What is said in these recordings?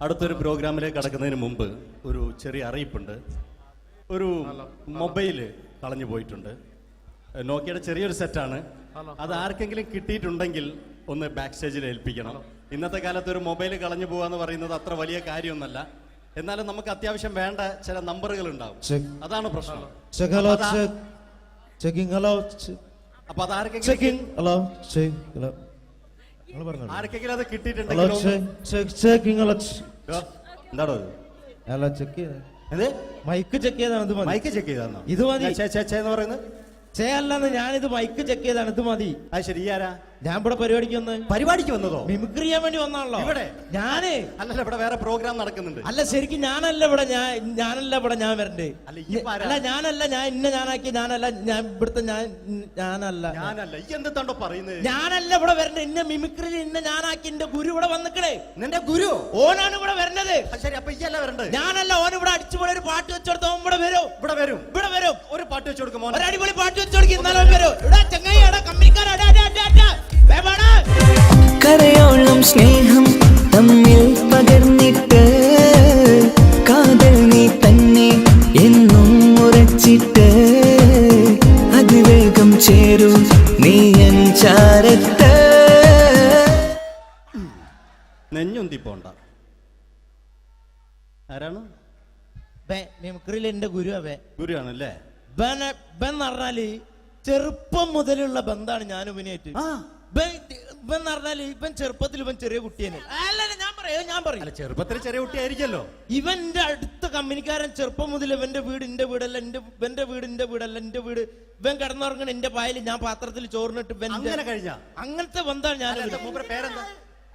അടുത്തൊരു പ്രോഗ്രാമിലേക്ക് കടക്കുന്നതിന് മുമ്പ് ഒരു ചെറിയ അറിയിപ്പുണ്ട്. ഒരു മൊബൈല് കളഞ്ഞു പോയിട്ടുണ്ട്. നോക്കിയുടെ ചെറിയൊരു സെറ്റാണ്. അത് ആർക്കെങ്കിലും കിട്ടിയിട്ടുണ്ടെങ്കിൽ ഒന്ന് ബാക്ക് സ്റ്റേജിൽ ഏൽപ്പിക്കണം. ഇന്നത്തെ കാലത്ത് ഒരു മൊബൈൽ കളഞ്ഞു പോകാന്ന് പറയുന്നത് അത്ര വലിയ കാര്യമൊന്നുമല്ല. എന്നാലും നമുക്ക് അത്യാവശ്യം വേണ്ട ചില നമ്പറുകൾ ഉണ്ടാവും. അതാണ് പ്രശ്നം. അപ്പൊ അത് ആർക്കെങ്കിലും അത് കിട്ടിയിട്ടുണ്ടെങ്കിൽ എന്താണോ മൈക്ക് ചെക്ക് ചെയ്താണ്. മൈക്ക് ചെക്ക് ചെയ്താണോ? ഇത് മതി. എന്ന് പറയുന്നത് ചെയ്യല്ലെന്ന് ഞാനിത് മൈക്ക് ചെക്ക് ചെയ്താണ്. ഇത് മതി. അത് ശരി. ആരാ? ഞാൻ ഇവിടെ പരിപാടിക്ക് വന്നതോ? മിമിക്രി ചെയ്യാൻ വേണ്ടി വന്നാണല്ലോ ഇവിടെ. ഞാന് അല്ലല്ല, ഇവിടെ വേറെ പ്രോഗ്രാം നടക്കുന്നുണ്ട്. അല്ല, ശരിക്കും ഞാനല്ല ഇവിടെ. ഞാൻ വരണ്ടേ? അല്ല, ഞാനല്ല. ഞാൻ ഇന്ന ഞാനാക്കി. ഞാനല്ല. ഞാൻ ഇവിടുത്തെ ഞാനല്ല. എന്തെന്താണ്ടോ പറയുന്നത്? ഞാനല്ല ഇവിടെ വരണ്ടേ. ഇന്ന മിമിക്രി ഇന്ന ഞാനാക്കി. എന്റെ ഗുരു ഇവിടെ വന്നിക്കണേ. നിന്റെ ഗുരു? ഓനാണ് ഇവിടെ വരണത്. ശരി, അപ്പൊ ഇയല്ല വരണ്ടേ? ഞാനല്ല. ഓൻ ഇവിടെ അടിച്ചുപോലെ ഒരു പാട്ട് വെച്ചെടുത്തോ. ഇവിടെ വരും. ഒരു പാട്ട് വെച്ചു കൊടുക്കും. ഒരു അടിപൊളി പാട്ട് വെച്ചു കൊടുക്കും. ഇന്നാലും വരും. ഇവിടെ ചങ്ങായി, കമ്പിക്കാരാ. കരയോളം സ്നേഹം തമ്മിൽ പകർന്നിട്ട് കാതൽ നീ തന്നെ എന്നും ഉറച്ചിട്ട് അതിവേഗം ചേരും നീ എൻ ചാരത്ത്. നെഞ്ഞൊന്തി പോണ്ട. ആരാണ്? മിമിക്രിയിൽ എന്റെ ഗുരുവാണല്ലേ? ബെൻ പറഞ്ഞാല് ചെറുപ്പം മുതലുള്ള ബന്ധാണ് ഞാൻ ഇവനായിട്ട്. ഇവൻ പറഞ്ഞാല് ഇവൻ ചെറുപ്പത്തിൽ ഇവൻ ചെറിയ കുട്ടിയാണ്. ഞാൻ പറയും ചെറുപ്പത്തിൽ ചെറിയ കുട്ടിയായിരിക്കല്ലോ. ഇവന്റെ അടുത്ത കമ്പനിക്കാരൻ ചെറുപ്പം മുതൽ ഇവന്റെ വീട് എന്റെ വീടല്ല, ഇവന്റെ വീട് എന്റെ വീടല്ല, എന്റെ വീട്. ഇവൻ കിടന്നുറങ്ങണ എന്റെ പായൽ ഞാൻ പാത്രത്തിൽ ചോറിനിട്ട് അങ്ങനത്തെ ബന്ധാണ് ഞാൻ.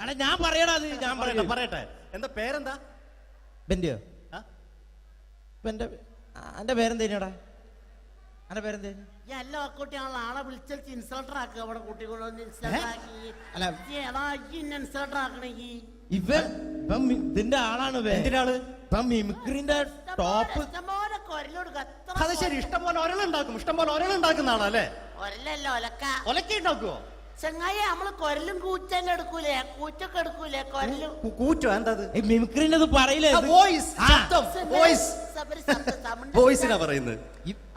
അല്ല, ഞാൻ പറയടാ. അത് ഞാൻ പറയട്ടെ. എന്താ പേരെന്താ? ബെന്റെയോ? എന്റെ പേരെന്തേനാടാ? എന്റെ പേരെന്തേ? എല്ലാ കുട്ടികളെ ആളെ വിളിച്ചാൽ ഇൻസൾട്ടർ ആക്കുക. അവിടെ കുട്ടികളൊന്ന് ഇതിന്റെ ആളാണ്. മിമിക്രിന്റെ ടോപ്പ്. അത് ശരി. ഇഷ്ടംപോലെ ഒരളുണ്ടാക്കുന്ന ആളല്ലേ? ഒരലല്ലോ, ഒലക്ക ഉണ്ടാക്കുവോ? ചെങ്ങായി, നമ്മള് കൊരലും കൂറ്റന്നെ എടുക്കൂലേ? കൂറ്റൊക്കെ എടുക്കൂലേ? കൊരലും കൂറ്റോ? എന്താ മിമിക്രിന്റെ പറയില്ലേ? വോയിസിനാ പറയുന്നത്.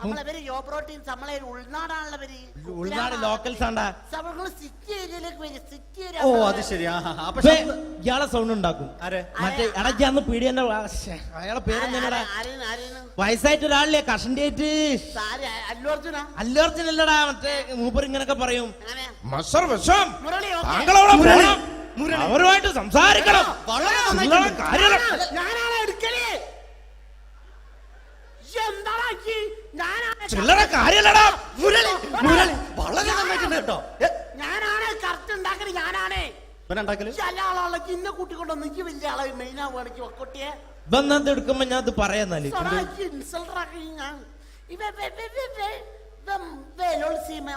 നമ്മളവര് യോപ്രോട്ടീൻ നമ്മളെ ഉൾനാടാണുള്ളവര്. ഉൾനാട് ലോക്കൽസ് ആണ്ടാ. സിറ്റി ഏരിയയിലേക്ക് വരും. City area. ഓ, അത് ശരി. ഇയാളെ സൗണ്ട് ഉണ്ടാക്കും. മറ്റേ ഇടയ്ക്കാന്ന് പീഡിയന്റെ അയാളെ പേരെന്താ? വയസ്സായിട്ട് ഒരാളില്ലേ? കഷന്റെ ആയിട്ട്. അല്ലു അർജുൻ അല്ലടാ. മറ്റേ മൂപ്പർ ഇങ്ങനൊക്കെ പറയും. അവരുമായിട്ട് സംസാരിക്കണം. ചില്ലറ കാര്യല്ലടാ. ഞാനാണ് കറക്റ്റ് ഉണ്ടാക്കല്. ഞാനാണ് ഇന്ന കൂട്ടിക്കൊണ്ടൊന്നും എനിക്ക് വലിയ ആളെ മെയിൻ ആവുകയാണെങ്കിൽ ഒക്കൊട്ടിയെ എടുക്കുമ്പോ ഞാൻ അത് പറയാന്നാല്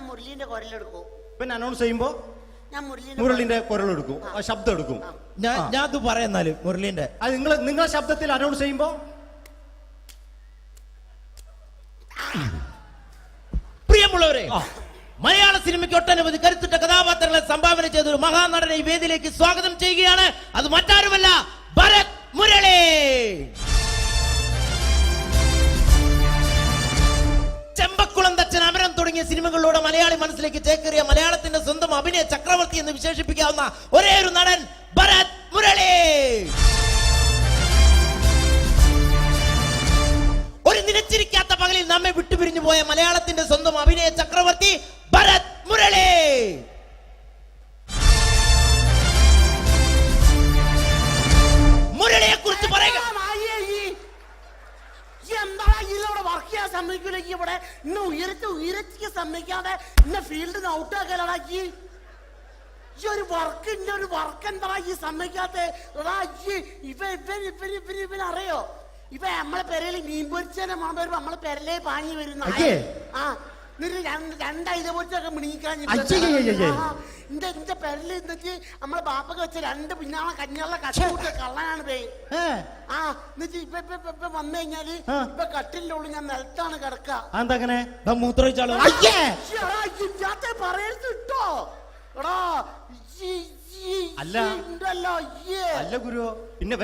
മുരളീന്റെ കുരലെടുക്കും. പിന്നെ അനൗൺസ് ചെയ്യുമ്പോ ഞാൻ മുരളിന്റെ കുരലെടുക്കും, ശബ്ദം എടുക്കും. ഞാൻ അത് പറയാന്നാല് മുരളീന്റെ അത് നിങ്ങളെ ശബ്ദത്തിൽ അനൗൺസ് ചെയ്യുമ്പോ. പ്രിയമുള്ളവരെ, മലയാള സിനിമയ്ക്ക് ഒട്ടനവധി കരുത്തുറ്റ കഥാപാത്രങ്ങളെ സംഭാവന ചെയ്ത ഒരു മഹാനടനെ ഈ വേദിയിലേക്ക് സ്വാഗതം ചെയ്യുകയാണ്. അത് മറ്റാരുമല്ല, ഭരത് മുരളി. ചെമ്പക്കുളം തച്ചൻ, അമരം തുടങ്ങിയ സിനിമകളിലൂടെ മലയാളി മനസ്സിലേക്ക് ചേക്കേറിയ മലയാളത്തിന്റെ സ്വന്തം അഭിനയ ചക്രവർത്തി എന്ന് വിശേഷിപ്പിക്കാവുന്ന ഒരേ ഒരു നടൻ ഭരത് മുരളി. ഒരു നിലച്ചിരിക്കാത്ത പകലിൽ നമ്മെ വിട്ടുപിരിഞ്ഞു പോയ മലയാളത്തിന്റെ സ്വന്തം അഭിനയ ചക്രവർത്തി ഭരത് മുരളി. മുരളിയെ കുറിച്ച് പറയുക. എന്താ ഇതിലൂടെ വർക്ക് ചെയ്യാൻ സമ്മതിക്കൂല? ഇവിടെ ഇന്ന് ഉയരത്തിക്ക് സമ്മതിക്കാതെ ഇന്ന ഫീൽഡിന് ഔട്ടാക്കലാക്കി ഈ ഒരു വർക്ക്. ഇന്ന ഒരു വർക്ക് എന്താ ഈ സമ്മതിക്കാത്ത? ഇവനറിയോ? ഇപ്പൊ നമ്മളെ പെരയില് മീൻ പൊരിച്ചതിനെ മണം വരുമ്പോ നമ്മളെ പെരലേ പാഞ്ഞു വരുന്ന രണ്ടൈതപൊരിച്ചൊക്കെ മിണിക്കാൻ എന്റെ പെരല് എന്നിട്ട് നമ്മളെ ബാപ്പൊക്കെ വെച്ച രണ്ട് പിന്നാളെ കഞ്ഞുള്ള കഷ്ട കള്ളനാണ് പേ. എന്നിട്ട് ഇപ്പൊ വന്നു കഴിഞ്ഞാല് ഇപ്പൊ കട്ടിലിന്റെ ഉള്ളിൽ ഞാൻ നിലത്താണ് കിടക്കുക. മൂത്രമൊഴിച്ചാലോ? പറയരുത് ഇട്ടോ. എടാ അല്ല ഗുരു, പിന്നെ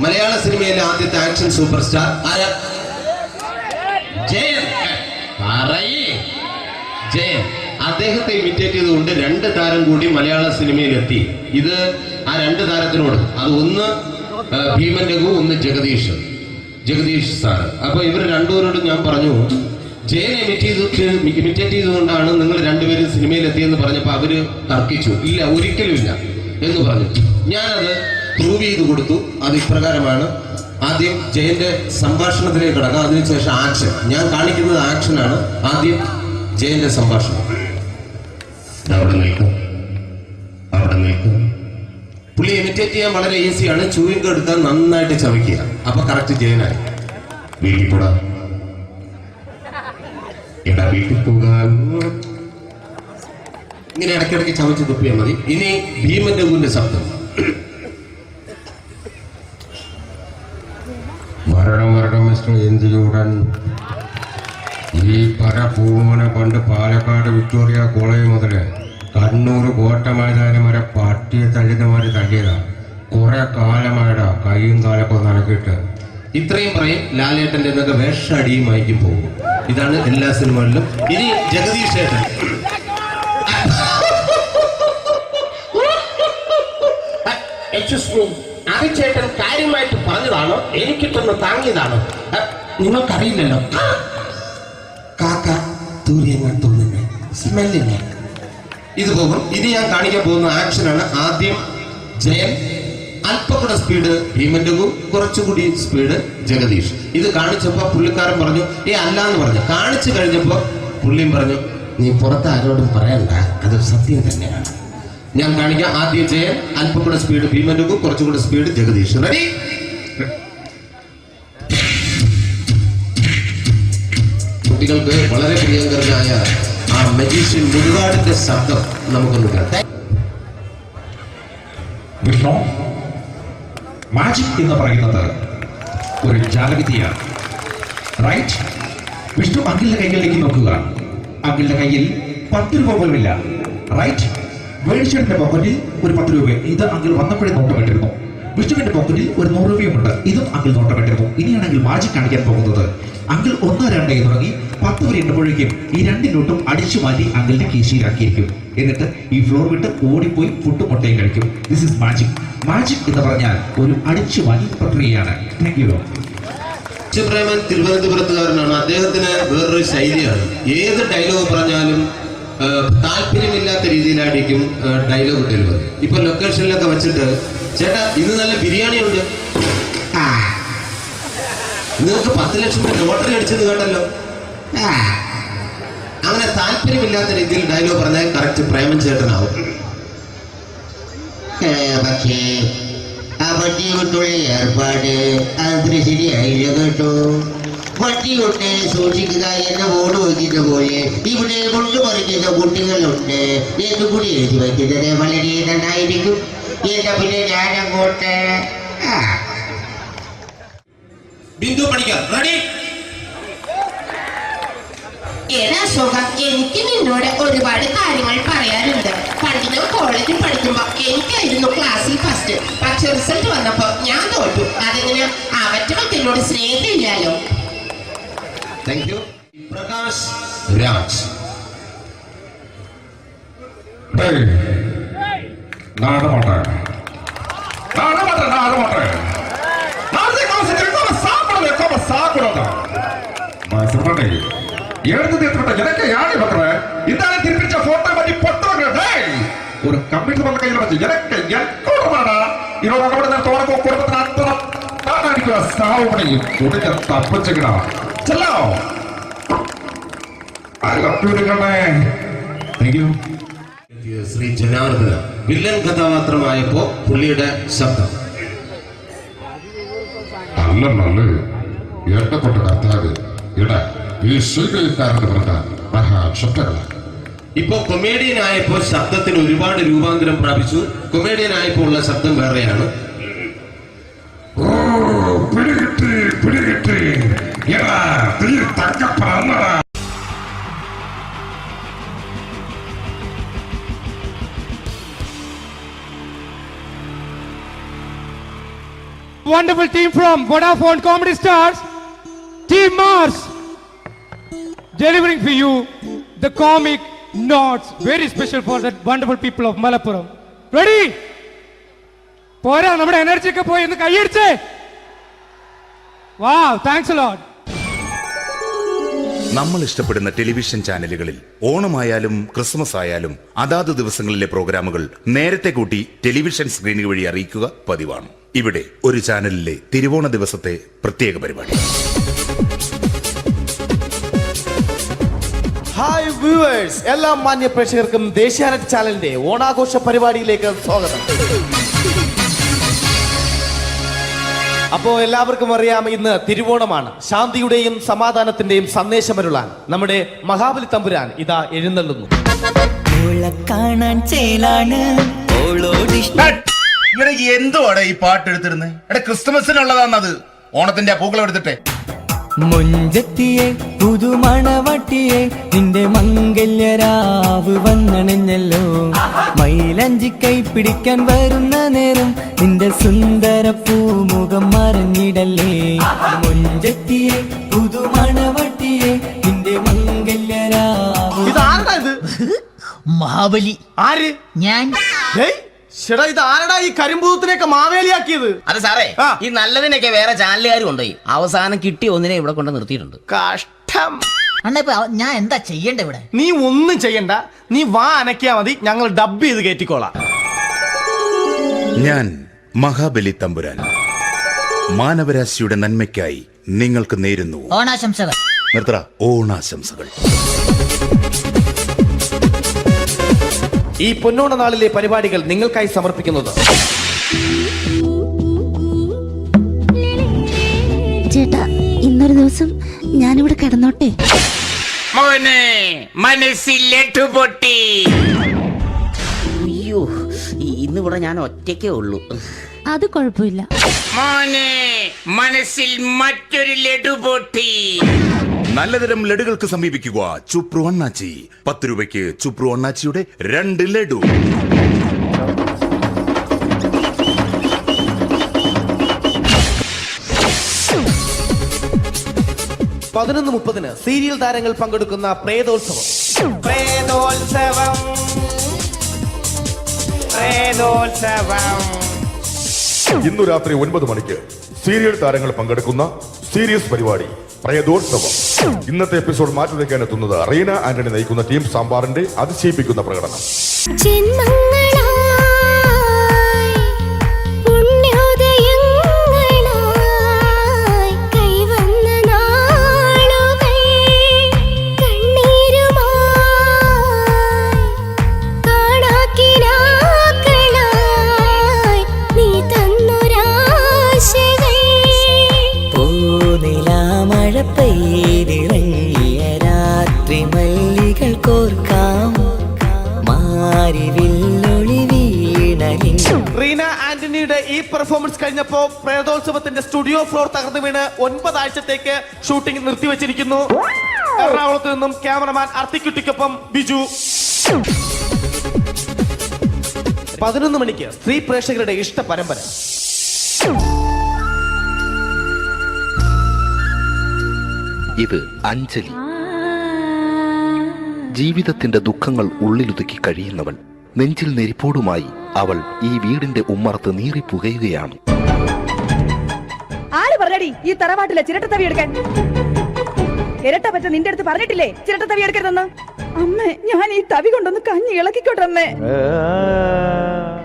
മലയാള സിനിമയിലെ ആദ്യത്തെ ആക്ഷൻ സൂപ്പർ സ്റ്റാർ ആരാ? ജയൻ. പറയേ ജയൻ. അദ്ദേഹത്തെ ഇമിറ്റേറ്റ് ചെയ്തുകൊണ്ട് 2 താരം കൂടി മലയാള സിനിമയിലെത്തി. ഇത് ആ 2 താരത്തിനോട്, അത് ഒന്ന് ഭീമൻ രഘു, ഒന്ന് ജഗദീഷ് സാർ. അപ്പൊ ഇവർ രണ്ടുപേരോടും ഞാൻ പറഞ്ഞു, ജയനെ ഇമിറ്റേറ്റ് ചെയ്തുകൊണ്ടാണ് നിങ്ങൾ രണ്ടുപേരും സിനിമയിലെത്തിയെന്ന് പറഞ്ഞപ്പോൾ അവര് തർക്കിച്ചു. ഇല്ല, ഒരിക്കലും ഇല്ല എന്ന് പറഞ്ഞു. ഞാനത് പ്രൂവ് ചെയ്ത് കൊടുത്തു. അത് ഇപ്രകാരമാണ്. ആദ്യം ജയന്റെ സംഭാഷണത്തിലേക്ക് കടക്കാം, അതിനുശേഷം ആക്ഷൻ. ഞാൻ കാണിക്കുന്നത് ആക്ഷനാണ്. ആദ്യം ജയന്റെ സംഭാഷണം. അവിടെ നിൽക്കും. പുള്ളി ഇമിറ്റേറ്റ് ചെയ്യാൻ വളരെ ഈസിയാണ്. ചൂയിങ് എടുത്താൽ നന്നായിട്ട് ചവയ്ക്കുക. അപ്പൊ കറക്റ്റ് ജയനായി. വീട്ടിൽ പോടാ, എടാ വീട്ടിൽ പോകാൻ. ഇങ്ങനെ ഇടയ്ക്കിടയ്ക്ക് ചവച്ച് തുപ്പിയാൽ മതി. ഇനി ഭീമൻ രഘുവിന്റെ ശബ്ദം. മരണം മിസ്റ്റർ എന്ത് ചൂടൻ. ഈ പരപൂമനെ പണ്ട് പാലക്കാട് വിക്ടോറിയ കോളേജ് മുതല് കണ്ണൂർ കോട്ട മൈതാനം വരെ പട്ടിയെ തള്ളുന്നമാര് തള്ളിയതാ. കുറെ കാലമായടാ കൈയും കാലൊക്കെ നടക്കിയിട്ട്. ഇത്രയും പറയും. ലാലേട്ടന്റെ എന്നൊക്കെ വേഷടിയുമായിരിക്കും പോകും. ഇതാണ് എല്ലാ സിനിമകളിലും. ഇനി ജഗദീഷ് ഏട്ടൻ. ചേട്ടൻ കാര്യമായിട്ട് പറഞ്ഞതാണോ എനിക്കിട്ടൊന്ന് താങ്ങിയതാണോ? നിങ്ങൾക്കറിയില്ലല്ലോ. കാക്ക തൂര്യങ്ങൾ തോന്നുന്നു, സ്മെല്ലിനെ. ഇത് പോകും. ഇനി ഞാൻ കാണിക്കാൻ പോകുന്ന ആക്ഷനാണ്. ആദ്യം ജയൻ, അല്പം കൂടെ സ്പീഡ് ഭീമൻ രഘു, കുറച്ചുകൂടി സ്പീഡ് ജഗദീഷ്. ഇത് കാണിച്ചപ്പോ പുള്ളിക്കാരൻ പറഞ്ഞു അല്ലാന്ന് പറഞ്ഞു. കാണിച്ചു കഴിഞ്ഞപ്പോ പുള്ളിയും പറഞ്ഞു നീ പുറത്ത് ആരോടും പറയണ്ട, അത് സത്യം തന്നെയാണ്. ഞാൻ കാണിക്കാം. ആദ്യം ജയൻ, അല്പം കൂടെ സ്പീഡ് ഭീമൻ രഘു, കുറച്ചുകൂടെ സ്പീഡ് ജഗദീഷ്. റെഡി? കുട്ടികൾക്ക് വളരെ പ്രിയങ്കരനായ ആ മജീഷ്യൻ മുരുകാടിന്റെ ശബ്ദം നമുക്കൊന്ന് കേൾക്കാം. വിഷ്ണു, മാജിക് എന്ന് പറയുന്നത് ഒരു ജാലവിദ്യയാണ്, റൈറ്റ്? വിഷ്ണു അങ്കിളിന്റെ കൈകളിലേക്ക് നോക്കുക. അങ്കിളിന്റെ കയ്യിൽ 10 രൂപ പോലുമില്ല, റൈറ്റ്? വേണിച്ചേട്ടന്റെ പോക്കറ്റിൽ ഒരു 10 രൂപ. ഇത് അങ്കിൾ വന്നപ്പോഴേ നോട്ടമിട്ടിരുന്നു. വിഷ്ണുവിന്റെ പോക്കറ്റിൽ ഒരു 100 രൂപയുമുണ്ട്. ഇതും അങ്കിൾ നോട്ടമിട്ടിരുന്നു. ഇനിയാണെങ്കിൽ മാജിക് കാണിക്കാൻ പോകുന്നത്. അങ്കിൾ 1, 2 എന്ന് തുടങ്ങി 10 വരെ എണ്ണുമ്പോഴേക്കും ഈ 2 നോട്ടും അടിച്ചു മാറ്റി അങ്കിളിന്റെ കീശയിലാക്കിയിരിക്കും. എന്നിട്ട് ഈ ഫ്ലോർ വിട്ട് ഓടിപ്പോയി പുട്ടും മുട്ടയും കഴിക്കും. This is magic. മാജിക് എന്ന് പറഞ്ഞാൽ ഒരു അടിച്ചു മാറ്റി പ്രക്രിയയാണ്. Thank you. പ്രേമൻ തിരുവനന്തപുരത്തുകാരനാണ്. അദ്ദേഹത്തിന് വേറൊരു ശൈലിയാണ്. ഏത് ഡയലോഗ് പറഞ്ഞാലും താല്പര്യമില്ലാത്ത രീതിയിലായിരിക്കും ഡയലോഗ് ഡെലിവറി. ഇപ്പൊ ലൊക്കേഷനിലൊക്കെ വെച്ചിട്ട് ചേട്ടാ ഇന്ന് നല്ല ബിരിയാണി ഉണ്ട്, നിങ്ങൾക്ക് 10 ലക്ഷം രൂപ ലോട്ടറി അടിച്ചത് കേട്ടല്ലോ. അങ്ങനെ താല്പര്യമില്ലാത്ത രീതിയിൽ ഡയലോഗ് പറഞ്ഞാൽ കറക്റ്റ് പ്രേമൻ ചേട്ടനാവും. പക്ഷേ ആ വട്ടി കൊണ്ടുള്ള ഏർപ്പാട് അത്ര ശരിയായില്ല കേട്ടോ. വട്ടി കൊണ്ട് സൂക്ഷിക്കുക എന്ന ബോർഡ് വയ്ക്കുന്ന പോലെ ഇവിടെ കൊണ്ടുപറിക്കുന്ന കുട്ടികളുണ്ട് എന്ന് കൂടി എഴുതി വയ്ക്കുന്നത് വളരെ നന്നായിരിക്കും. എന്നാ പിന്നെ ഞാനങ്ങോട്ട് ബിന്ദു പഠിക്കാം. റെഡി? ഏതാ സുഖം. എനിക്ക് നിന്നോട് ഒരുപാട് കാര്യങ്ങൾ പറയാനുണ്ട്. പണ്ട് ഞാൻ കോളേജിൽ പഠിക്കുമ്പോ എനിക്കായിരുന്നു ക്ലാസ്സിൽ ഫസ്റ്റ്. പക്ഷെ റിസൾട്ട് വന്നപ്പോ ഞാൻ തോറ്റു. അതെങ്ങനെ അവറ്റൊക്കെ എന്നോട് സ്നേഹമില്ലല്ലോ. Thank you. പ്രകാശ് രാജ്. ஒரு கம்ப்யூட்டர் பண்ண கையில் வச்சு எனக்கு எக்கோடா இதோட தோணக்கோ குடும்பത്തിന് അത്ര താനായിരിക്കും സാവ് പണിയും തുണിഞ്ഞ തപ്പിച്ചിക്കടാ ചെല്ലോ ശ്രീ ജനാർദ്ദന വില്ലൻ കഥാപാത്രമായപ്പോ പുള്ളിയുടെ ശബ്ദം. അല്ല എട്ടപ്പെട്ട കർത്താവ് ഇട ഈ സ്വീകരിക്കാരന്റെ പ്രധാന മഹാശബ്ദങ്ങളാണ്. ഇപ്പൊ കൊമേഡിയൻ ആയപ്പോ ശബ്ദത്തിന് ഒരുപാട് രൂപാന്തരം പ്രാപിച്ചു. കൊമേഡിയൻ ആയപ്പോ ഉള്ള ശബ്ദം വേറെയാണ്. ഓ പിടികിട്ടി തങ്കപ്പറന്നടാ. wonderful team from Vodafone Comedy Stars, Team Mars, delivering for you the comic notes, very special for the wonderful people of Malappuram. Ready? പോരാ, നമ്മുടെ എനർജി ഒക്കെ പോയി ഒന്ന് കൈയടിച്ചേ. Wow, thanks a lot. നമ്മൾ ഇഷ്ടപ്പെടുന്ന ടെലിവിഷൻ ചാനലുകളിൽ ഓണമായാലും ക്രിസ്മസ് ആയാലും അതാത് ദിവസങ്ങളിലെ പ്രോഗ്രാമുകൾ നേരത്തെ കൂട്ടി ടെലിവിഷൻ സ്ക്രീനുകൾ വഴി അറിയിക്കുക പതിവാണ്. ഇവിടെ ഒരു ചാനലിലെ തിരുവോണ ദിവസത്തെ പ്രത്യേക പരിപാടി. ഹായ് വ്യൂവേഴ്സ്, എല്ലാ മാന്യ പ്രേക്ഷകർക്കും ദേശീയാനെറ്റ് ചാനലിന്റെ ഓണാഘോഷ പരിപാടിയിലേക്ക് സ്വാഗതം. അപ്പോ എല്ലാവർക്കും അറിയാം, ഇന്ന് തിരുവോണമാണ്. ശാന്തിയുടെയും സമാധാനത്തിന്റെയും സന്ദേശമരുളാൻ നമ്മുടെ മഹാബലി തമ്പുരാൻ ഇതാ എഴുന്നള്ളുന്നു. കാണാൻ ചേലാണ് എന്തുവാടെ ഈ പാട്ട് എടുത്തിരുന്നത്? എടാ, ക്രിസ്മസിനുള്ളതാണത്. ഓണത്തിന്റെ പൂക്കളം എടുത്തിട്ടെ. മുഞ്ചത്തിയെ പുതുമണവട്ടിയെ നിന്റെ മംഗല്യരാവ് വന്നണഞ്ഞല്ലോ. മൈലഞ്ചി കൈ പിടിക്കാൻ വരുന്ന നേരം നിന്റെ സുന്ദര പൂമുഖം മറഞ്ഞിടല്ലേ. മുഞ്ചത്തിയെ പുതുമണവട്ടിയെ നിന്റെ മംഗല്യരാവ്. ഇതാരടാ ഇത്? മഹാബലി. ആര്? ഞാൻ. ചേട്ടാ, ഇത് ആരടാ ഈ കരിമ്പൂത്തിനെയൊക്കെ മാവേലിയാക്കിയത്? അത് സാറേ, ഈ നല്ലതിനൊക്കെ വേറെ ചാനലുകാർ കൊണ്ടുപോയി അവസാനം കിട്ടി ഒന്നിനെ ഇവിടെ കൊണ്ട് നിർത്തിയിട്ടുണ്ട്. കഷ്ടം. അണ്ണാ ഞാൻ എന്താ ചെയ്യണ്ട ഇവിടെ? നീ ഒന്നും ചെയ്യണ്ട, നീ വാ അനക്കിയാ മതി, ഞങ്ങൾ ഡബ് ചെയ്ത് കയറ്റിക്കോളാം. ഞാൻ മഹാബലി തമ്പുരാൻ മാനവരാശിയുടെ നന്മയ്ക്കായി നിങ്ങൾക്ക് നേരുന്നു ഓണാശംസകൾ. നിർത്തറ ഓണാശംസകൾ. ഈ പൊന്നോണ നാളിലെ പരിപാടികൾ നിങ്ങൾക്കായി സമർപ്പിക്കുന്നത് ചേട്ടാ, ഇന്നൊരു ദിവസം ഞാനിവിടെ കിടന്നോട്ടെ. മനസ്സിലെട്ടു പൊട്ടി. അയ്യോ, ഇന്നിവിടെ ഞാൻ ഒറ്റയ്ക്കേ ഉള്ളൂ. അത് കുഴപ്പമില്ല. മനസ്സിൽ മറ്റൊരു ലഡു പൊട്ടി. നല്ലതരം ലഡുകൾക്ക് സമീപിക്കുക ചുപ്രു അണ്ണാച്ചി. 10 രൂപയ്ക്ക് ചുപ്രു അണ്ണാച്ചിയുടെ 2 ലഡു. (11:30) സീരിയൽ താരങ്ങൾ പങ്കെടുക്കുന്ന പ്രേതോത്സവം. ഇന്നു രാത്രി 9 മണിക്ക് സീരിയൽ താരങ്ങൾ പങ്കെടുക്കുന്ന സീരിയസ് പരിപാടി പ്രേതോത്സവം. ഇന്നത്തെ എപ്പിസോഡ് മാറ്റിവെക്കാൻ എത്തുന്നത് റീന ആന്റണി നയിക്കുന്ന ടീം സാമ്പാറിന്റെ അതിശയിപ്പിക്കുന്ന പ്രകടനം. രാത്രി മല്ലികൾ കോർക്കാം റീന ആന്റണിയുടെ ഈ പെർഫോമൻസ് കഴിഞ്ഞപ്പോ പ്രേതോത്സവത്തിന്റെ സ്റ്റുഡിയോ ഫ്ലോർ തകർന്നു വീണ് 9 ആഴ്ചത്തേക്ക് ഷൂട്ടിംഗ് നിർത്തിവെച്ചിരിക്കുന്നു. എറണാകുളത്ത് നിന്നും ക്യാമറമാൻ അർത്തിക്കുട്ടിക്കൊപ്പം ബിജു. 11 മണിക്ക് സ്ത്രീ പ്രേക്ഷകരുടെ ഇഷ്ട പരമ്പര. ഇത് അഞ്ജലി. ജീവിതത്തിന്റെ ദുഃഖങ്ങൾ ഉള്ളിലൊതുക്കി കഴിയുന്നവൾ. നെഞ്ചിൽ നെരിപ്പോടുമായി അവൾ ഈ വീടിന്റെ ഉമ്മറത്ത് നീറിപ്പുകയുകയാണ്. ആര് പറഞ്ഞടി ഈ തറവാട്ടിലെ ചിരട്ട തവി എടുക്കാൻ? ഇരട്ട പറ്റ നിന്റെ അടുത്ത് പറഞ്ഞിട്ടില്ലേ ചിരട്ട തവി എടുക്കരുതെന്ന്? അമ്മേ, ഞാൻ ഈ തവി കൊണ്ടൊന്ന് കഞ്ഞി ഇളക്കിക്കോട്ടെ അമ്മേ.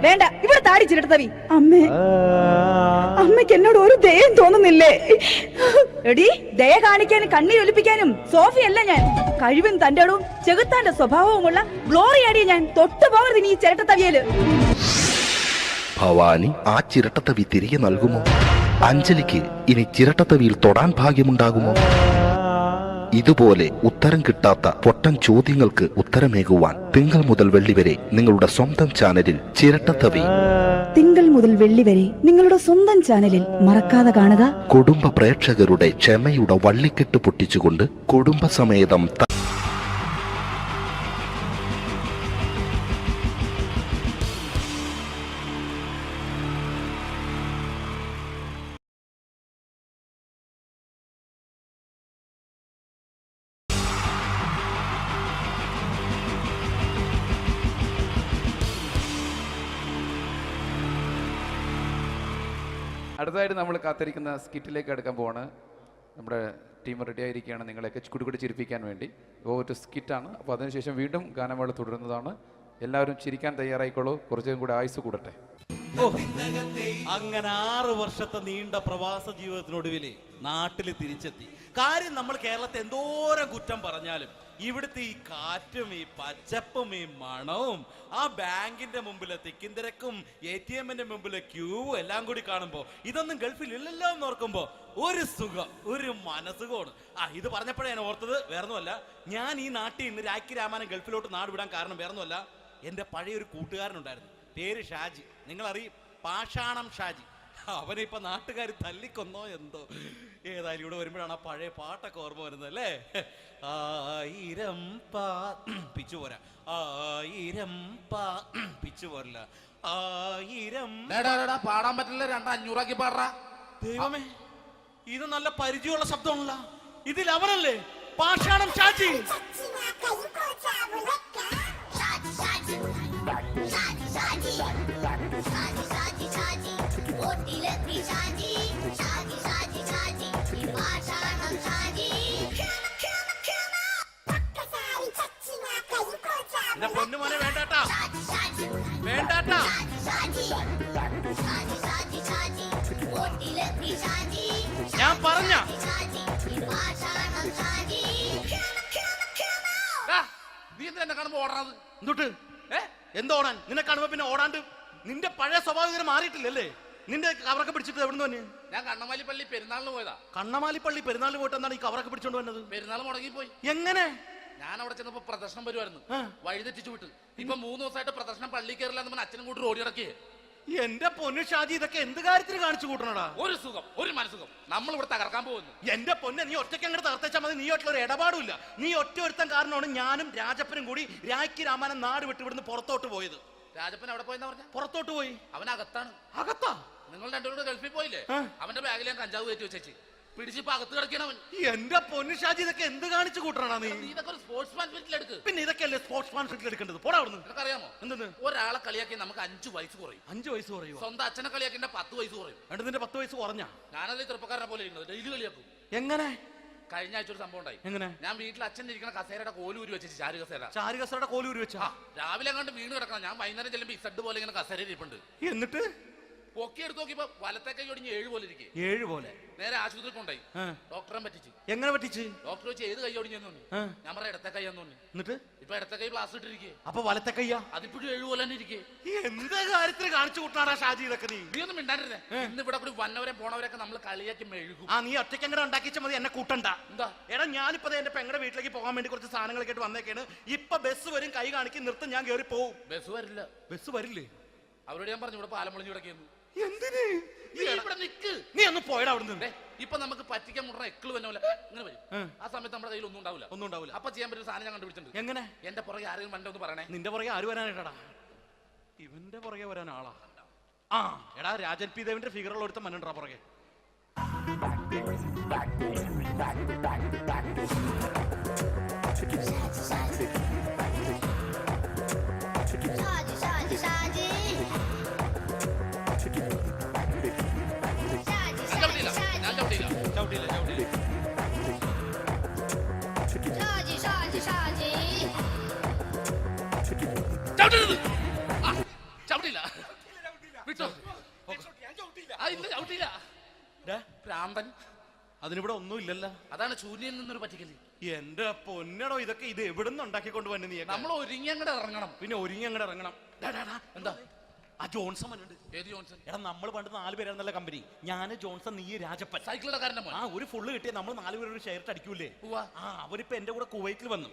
വേണ്ട, ഇവിടെ താടി ചിരട്ട തവി. അമ്മേ, അമ്മയ്ക്ക് എന്നോട് ഒരു ദയം തോന്നുന്നില്ലേ? എടി, ദയ കാണിക്കാനും കണ്ണി ഒലിപ്പിക്കാനും സോഫിയല്ല ഞാൻ. കഴിവും തന്റെടും ചെകുത്താന്റെ സ്വഭാവവുമുള്ള ഗ്ലോറിയാടിയ ഞാൻ. തൊട്ടു പോകരുത് നീ ചിരട്ട തവിയല്. ഭവാനി ആ ചിരട്ടത്തവി തിരികെ നൽകുമോ? അഞ്ജലിക്ക് ഇനി ചിരട്ടത്തവിയിൽ തൊടാൻ ഭാഗ്യമുണ്ടാകുമോ? ഇതുപോലെ ഉത്തരം കിട്ടാത്ത പൊട്ടൻ ചോദ്യങ്ങൾക്ക് ഉത്തരമേകുവാൻ തിങ്കൾ മുതൽ വെള്ളി വരെ നിങ്ങളുടെ സ്വന്തം ചാനലിൽ ചിരട്ടത്തവി. തിങ്കൾ മുതൽ വെള്ളി വരെ നിങ്ങളുടെ സ്വന്തം ചാനലിൽ മറക്കാതെ കാണുക. കുടുംബ പ്രേക്ഷകരുടെ ക്ഷമയുടെ വള്ളിക്കെട്ട് പൊട്ടിച്ചുകൊണ്ട് കുടുംബസമേതം അടുത്തതായിട്ട് നമ്മൾ കാത്തിരിക്കുന്ന സ്കിറ്റിലേക്ക് അടുക്കാൻ പോവാണ്. നമ്മുടെ ടീം റെഡി ആയിരിക്കുകയാണ് നിങ്ങളെയൊക്കെ കുടുകുടി ചിരിപ്പിക്കാൻ വേണ്ടി. ഒരു സ്കിറ്റാണ്. അപ്പോൾ അതിനുശേഷം വീണ്ടും ഗാനമേള തുടരുന്നതാണ്. എല്ലാവരും ചിരിക്കാൻ തയ്യാറായിക്കോളൂ. കുറച്ചും കൂടെ ആയുസ് കൂടട്ടെ. അങ്ങനെ 6 വർഷത്തെ നീണ്ട പ്രവാസ ജീവിതത്തിനൊടുവിൽ നാട്ടിൽ തിരിച്ചെത്തി. കാര്യം നമ്മൾ കേരളത്തെ എന്തോരം കുറ്റം പറഞ്ഞാലും ഇവിടുത്തെ ഈ കാറ്റും ഈ പച്ചപ്പും ഈ മണവും ആ ബാങ്കിന്റെ മുമ്പിലെ തിക്കും തിരക്കും ATM-ന്റെ മുമ്പിലെ ക്യൂവും എല്ലാം കൂടി കാണുമ്പോൾ ഇതൊന്നും ഗൾഫിൽ ഇല്ലല്ലോ എന്ന് ഓർക്കുമ്പോ ഒരു സുഖം, ഒരു മനസുഖമാണ്. ഇത് പറഞ്ഞപ്പോഴേ ഞാൻ ഓർത്തത് വേറൊന്നുമല്ല, ഞാൻ ഈ നാട്ടിൽ നിന്ന് രാഖി രാമാനം ഗൾഫിലോട്ട് നാട് വിടാൻ കാരണം വേറൊന്നുമല്ല, എൻ്റെ പഴയൊരു കൂട്ടുകാരനുണ്ടായിരുന്നു, പേര് ഷാജി. നിങ്ങളറിയും, പാഷാണം ഷാജി. അവനിപ്പോ നാട്ടുകാർ തല്ലിക്കൊന്നോ എന്തോ. ഏതായാലും ഇവിടെ വരുമ്പോഴാണ് ആ പഴയ പാട്ടൊക്കെ ഓർമ്മ വരുന്നത് അല്ലേ. 1000 പിച്ചു പോരാ, 1000 പിച്ചു പോരല്ല, 1000 പാടാൻ പറ്റില്ല, 200 പാടാ. ദൈവമേ, ഇത് നല്ല പരിചയമുള്ള ശബ്ദമാണല്ലോ. ഇതിൽ അവനല്ലേ പാഷാണം ഷാജി? എന്റെ പൊന്നുമോനെ വേണ്ടാട്ടാ, വേണ്ടാട്ടാ. ഞാൻ പറഞ്ഞ നീ എന്തിനാ കാണുമ്പോ ഓടാത്? എന്തൊട്ട് എന്തോടാൻ? നിന്നെ കാണുമ്പോ പിന്നെ ഓടാണ്ട് നിന്റെ പഴയ സ്വഭാവം ഇങ്ങനെ മാറിയിട്ടില്ലല്ലേ? നിന്റെ കവറൊക്കെ പിടിച്ചിട്ട് എവിടുന്ന് തന്നെ? ഞാൻ കണ്ണമാലിപ്പള്ളി പെരുന്നാളിന് പോയതാ. കണ്ണമാലിപ്പള്ളി പെരുന്നാളിന് പോയിട്ട് എന്താണ് ഈ കവറൊക്കെ പിടിച്ചോണ്ട് വന്നത്? പെരുന്നാൾ മുടങ്ങിപ്പോയി. എങ്ങനെ? ഞാൻ അവിടെ ചെന്നപ്പോ പ്രദർശനം വരുമായിരുന്നു, വഴിതെറ്റിച്ചു വിട്ടു. ഇപ്പൊ 3 ദിവസമായിട്ട് പ്രദർശനം പള്ളി കയറില്ല എന്ന് അച്ഛനും കൂട്ടി ഓടി ഇറക്കിയേ. എന്റെ പൊന്നു ഷാജി, ഇതൊക്കെ എന്ത് കാര്യത്തിന് കാണിച്ചു കൂട്ടണടാ? ഒരു സുഖം, ഒരു മനസുഖം. നമ്മൾ ഇവിടെ തകർക്കാൻ പോകുന്നു. എന്റെ പൊന്നെ, നീ ഒറ്റയ്ക്ക് അങ്ങോട്ട് തകർത്തേച്ചാൽ മതി. നീ ഒറ്റ ഒരു ഇടപാടുമില്ല. നീ ഒറ്റ ഒരുത്തൻ കാരണമാണ് ഞാനും രാജപ്പനും കൂടി രാഖി രാമാനം നാട് വിട്ട് ഇവിടുന്ന് പുറത്തോട്ട് പോയത്. രാജപ്പൻ എവിടെ പോയെന്നാ പറഞ്ഞ? പുറത്തോട്ട് പോയി. അവനകത്താണ്. അകത്താ? നിങ്ങൾ രണ്ടുപേരും ഗൾഫിൽ പോയില്ലേ? അവന്റെ ബാഗിൽ ഞാൻ കഞ്ചാവ് കയറ്റി വെച്ചേച്ച് പിടിച്ചിപ്പോ അകത്ത് കിടക്കണവൻ. എന്റെ പൊന്നു ഷാജി, ഇതൊക്കെ എന്ത് കാണിച്ചു കൂട്ടണ നീ? ഇതൊക്കെ ഒരു സ്പോർട്സ്മാൻ ഫീൽഡിൽ എടുക്ക്. പിന്നെ ഇതൊക്കെയല്ലേ സ്പോർട്സ്മാൻ ഫീൽഡിൽ എടുക്കേണ്ടത്? പോടാ അവിടുന്ന്. നിനക്കറിയാമോ എന്തെന്ന്? ഒരാളെ കളിയാക്കി നമുക്ക് 5 വയസ്സ് കുറയും. 5 വയസ്സ് കുറയും? സ്വന്തം അച്ഛനെ കളിയാക്കി 10 വയസ്സ് കുറയും. നിന്റെ 10 വയസ്സ് കുറഞ്ഞാ? ഞാനത് ചെറുപ്പക്കാരനെ പോലെ ഇരുന്നത്, ഡെയിലി കളിയാക്കും. എങ്ങനെ? കഴിഞ്ഞ ആഴ്ച ഒരു സംഭവം ഉണ്ടായി. എങ്ങനെ? ഞാൻ വീട്ടിൽ അച്ഛൻ ഇരിക്കുന്ന കസേരയുടെ കോലൂരി വെച്ചു. ചാരു കസേരയുടെ കോലൂരി വെച്ചാ? രാവിലെ അങ്ങോട്ട് വീണ് കിടക്കണം. ഞാൻ വൈകുന്നേരം ചെല്ലുമ്പോ ഇസഡ് പോലെ ഇങ്ങനെ കസേര ഇരിപ്പുണ്ട്. എന്നിട്ട് പൊക്കി എടുത്ത് നോക്കിയപ്പോ വലത്തെ കൈ ഒടിഞ്ഞ് 7 പോലെ ഇരിക്കും. 7 പോലെ? നേരെ ആശുപത്രി കൊണ്ടായി. ഡോക്ടറെ പറ്റിച്ചു. എങ്ങനെ പറ്റിച്ച്? ഡോക്ടർ വെച്ച് ഏത് കൈ ഒടിഞ്ഞെന്ന് പറഞ്ഞു. ഞാൻ പറയാം ഇടത്തെ കൈയാന്ന് പറഞ്ഞു. എന്നിട്ട് ഇപ്പൊ ഇടത്തെ കൈ പ്ലാസ്റ്റർ ഇട്ടിരിക്കേ. അപ്പൊ വലത്തെ കൈയാ? അതിപ്പോഴും 7 പോലെ തന്നെ ഇരിക്കേ. എന്ത് കാര്യത്തിന് കാണിച്ചു കൂട്ടാടാ ഷാജി ഇതൊക്കെ? നീ ഒന്നും മിണ്ടാണ്ടിരുന്നേ. ഇന്ന് ഇവിടെ കൂടി വന്നവരെ പോണവരൊക്കെ നമ്മൾ കളിയാക്കി മെഴുകും. നീ ഒറ്റയ്ക്ക് അങ്ങനെ ഉണ്ടാക്കിച്ച മതി, എന്നെ കൂട്ടണ്ട. എന്താ? എടാ, ഞാനിപ്പോ എന്റെ പെങ്ങളുടെ വീട്ടിലേക്ക് പോകാൻ വേണ്ടി കുറച്ച് സാധനങ്ങളൊക്കെ ആയിട്ട് വന്നേക്കാണ്. ഇപ്പൊ ബസ് വരും, കൈ കാണിക്കും, നിർത്തും, ഞാൻ കയറി പോവും. ബസ് വരില്ല. ബസ് വരില്ലേ? അവരോട് ഞാൻ പറഞ്ഞു ഇവിടെ പാലം പൊളിഞ്ഞു കിടക്കുന്നു. എന്തിന്? ഇവിടെ നിക്ക്. നീ ഒന്ന് പോയടാ അവിടുന്ന്. ഇപ്പൊ നമുക്ക് പറ്റിക്കാൻ മുടണ എക്കള് വന്ന പോലെ ഇങ്ങനെ വരും. ആ സമയത്ത് നമ്മുടെ കയ്യിൽ ഒന്നും ഉണ്ടാവില്ല. അപ്പൊ ചെയ്യാൻ പറ്റുന്ന സാധനം ഞാൻ കണ്ടുപിടിച്ചിട്ടുണ്ട്. എങ്ങനെ? എന്റെ പുറകെ ആരെങ്കിലും വണ്ടി ഒന്ന് പറയണേ. നിന്റെ പുറകെ ആര് വരാനായിട്ടാ? ഇവന്റെ പുറകെ വരാൻ ആളാ? എടാ, രാജൻ പി ദേവിന്റെ ഫിഗറുള്ള ഒരുത്തം മനുണ്ടാ പുറകെ. അതിനിവിടെ ഒന്നും ഇല്ലല്ലോ. അതാണ് ചൂര്യയിൽ നിന്നൊരു പറ്റിക്കല്. എന്റെ പൊന്നടോ, ഇതൊക്കെ ഇത് എവിടുന്ന് ഉണ്ടാക്കിക്കൊണ്ട് വന്നു നീ? നമ്മൾ ഒരുങ്ങി അങ്ങോട്ട് ഇറങ്ങണം. പിന്നെ ഒരുങ്ങി അങ്ങോട്ട് ഇറങ്ങണം. എന്താ? ആ ജോൺസൺ വന്നിട്ടുണ്ട്. ഏത് ജോൺസൺ? എടാ, നമ്മൾ പണ്ട് 4 പേരായിരുന്നല്ല കമ്പനി. ഞാൻ, ജോൺസൺ, നീ, രാജപ്പൻ. സൈക്കിളുടെ കാരന്റെ മോൻ. ഒരു ഫുള്ള് കിട്ടിയ നമ്മൾ 4 പേര് ഒരു ഷെയർ അടിക്കൂലേ? അവനിപ്പോ എന്റെ കൂടെ കുവൈറ്റിൽ വന്നു.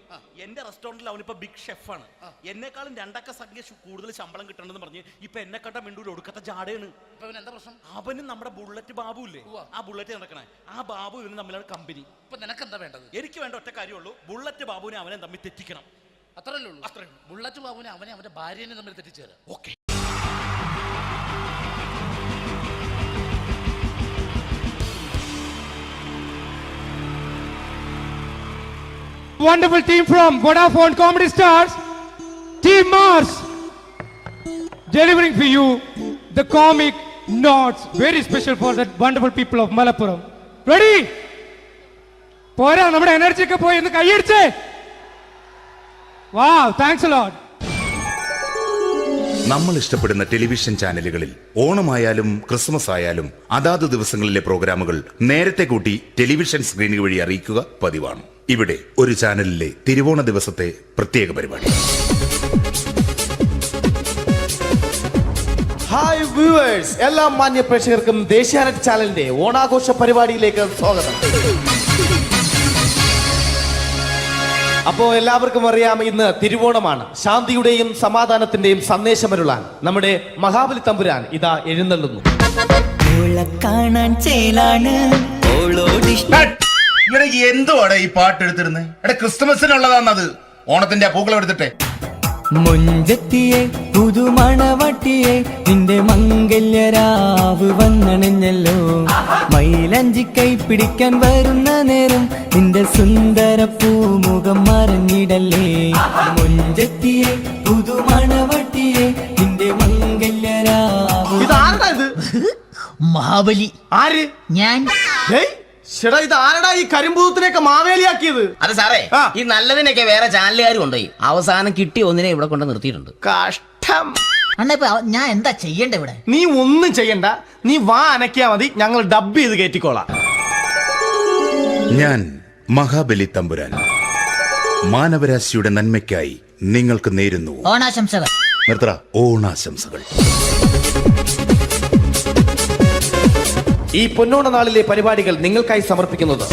എന്റെ റെസ്റ്റോറന്റിൽ അവനിപ്പോ ബിഗ് ഷെഫാണ്. എന്നെക്കാളും 2 അക്ക സംഖ്യ കൂടുതൽ ശമ്പളം കിട്ടണമെന്ന് പറഞ്ഞ് ഇപ്പൊ എന്നെ കണ്ട മിണ്ടൂര് ഒടുക്കത്തെ ജാടയാണ്. എന്താ പ്രശ്നം? അവനും നമ്മുടെ ബുള്ളറ്റ് ബാബു ഇല്ലേ, ആ ബുള്ളറ്റ് നടക്കണേ, ആ ബാബു ഇവനും തമ്മിലാണ് കമ്പനി. ഇപ്പൊ നിനക്ക് എന്താ വേണ്ടത്? എനിക്ക് വേണ്ട ഒറ്റ കാര്യമുള്ളൂ, ബുള്ളറ്റ് ബാബുവിനെ അവനെ തമ്മിൽ തെറ്റിക്കണം. അത്രയല്ലേ ഉള്ളൂ? അത്രയും. ബുള്ളറ്റ് ബാബുവിനെ അവന്റെ ഭാര്യനെ തമ്മിൽ തെറ്റിച്ചേരാം. Okay. Wonderful team from Vodafone Comedy Stars, Team Mars, delivering for you the comic notes very special for that wonderful people of Malappuram. Ready? പോരാ, നമ്മുടെ എനർജി ഒക്കെ പോയി ഒന്ന് കൈയടിച്ചേ. Wow, thanks a lot. നമ്മൾ ഇഷ്ടപ്പെടുന്ന ടെലിവിഷൻ ചാനലുകളിൽ ഓണമായാലും ക്രിസ്മസ് ആയാലും അതാത് ദിവസങ്ങളിലെ പ്രോഗ്രാമുകൾ നേരത്തെ കൂട്ടി ടെലിവിഷൻ സ്ക്രീനുകൾ വഴി അറിയിക്കുക പതിവാണ്. ഇവിടെ ഒരു ചാനലിലെ തിരുവോണ ദിവസത്തെ പ്രത്യേക പരിപാടി. ഹായ് വ്യൂവേഴ്സ്, എല്ലാ മാന്യ പ്രേക്ഷകർക്കും ദേശീയാനെറ്റ് ചാനലിന്റെ ഓണാഘോഷ പരിപാടിയിലേക്ക് സ്വാഗതം. അപ്പോ എല്ലാവർക്കും അറിയാം, ഇന്ന് തിരുവോണമാണ്. ശാന്തിയുടെയും സമാധാനത്തിന്റെയും സന്ദേശമരുളാൻ നമ്മുടെ മഹാബലി തമ്പുരാൻ ഇതാ എഴുന്നള്ളുന്നു. എന്തുവാടെ ഈ പാട്ട് എടുത്തിരുന്നത്? എടാ, ക്രിസ്തുമസിനുള്ളതാണത്. ഓണത്തിന്റെ പൂക്കളം എടുത്തിട്ടെ. മുഞ്ചത്തിയെ പുതുമണവട്ടിയെ നിന്റെ മംഗല്യരാവ് വന്നണഞ്ഞല്ലോ. മൈലഞ്ചി കൈ പിടിക്കാൻ വരുന്ന നേരം നിന്റെ സുന്ദര പൂമുഖം മറഞ്ഞിടല്ലേ. മുഞ്ചത്തിയെ പുതുമണവട്ടിയെ നിന്റെ മംഗല്യരാവ്. ഇതാരടാ ഇത്? മഹാബലി. ആര്? ഞാൻ. ചേട്ടാ, ഇത് ആരടാ ഈ കരിമ്പൂത്തിനെയൊക്കെ മാവേലിയാക്കിയത്? അതെ സാറേ, ഈ നല്ലതിനൊക്കെ വേറെ ചാനലുകാർ കൊണ്ടുപോയി അവസാനം കിട്ടിയ ഒന്നിനെ ഇവിടെ കൊണ്ട് നിർത്തിയിട്ടുണ്ട്. കഷ്ടം. അണ്ണ ഞാൻ എന്താ ചെയ്യണ്ട ഇവിടെ? നീ ഒന്നും ചെയ്യണ്ട, നീ വാ അനക്കിയാ മതി, ഞങ്ങൾ ഡബ് ചെയ്ത് കയറ്റിക്കോളാം. ഞാൻ മഹാബലി തമ്പുരാൻ മാനവരാശിയുടെ നന്മയ്ക്കായി നിങ്ങൾക്ക് നേരുന്നു ഓണാശംസകൾ. നിർത്തറ, ഓണാശംസകൾ. ഈ പൊന്നോണ നാളിലെ പരിപാടികൾ നിങ്ങൾക്കായി സമർപ്പിക്കുന്നത്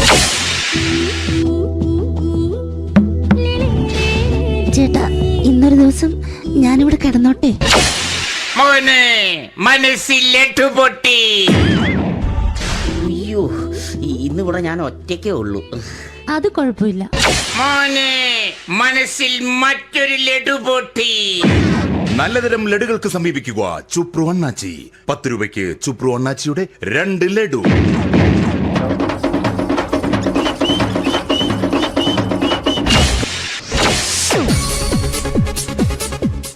ചേട്ടാ, ഇന്നൊരു ദിവസം ഞാനിവിടെ കിടന്നോട്ടെ. മോനെ മനസ്സിലെട്ടു പൊട്ടി. അയ്യോ, ഇന്നിവിടെ ഞാൻ ഒറ്റയ്ക്കേ ഉള്ളൂ. അത് കുഴപ്പമില്ല. മോനെ മനസ്സിൽ മറ്റൊരു ലഡു പൊട്ടി. നല്ലതരം ലഡുകൾക്ക് സമീപിക്കുക ചുപ്രു അണ്ണാച്ചി. 10 രൂപയ്ക്ക് ചുപ്രു അണ്ണാച്ചിയുടെ 2 ലഡു.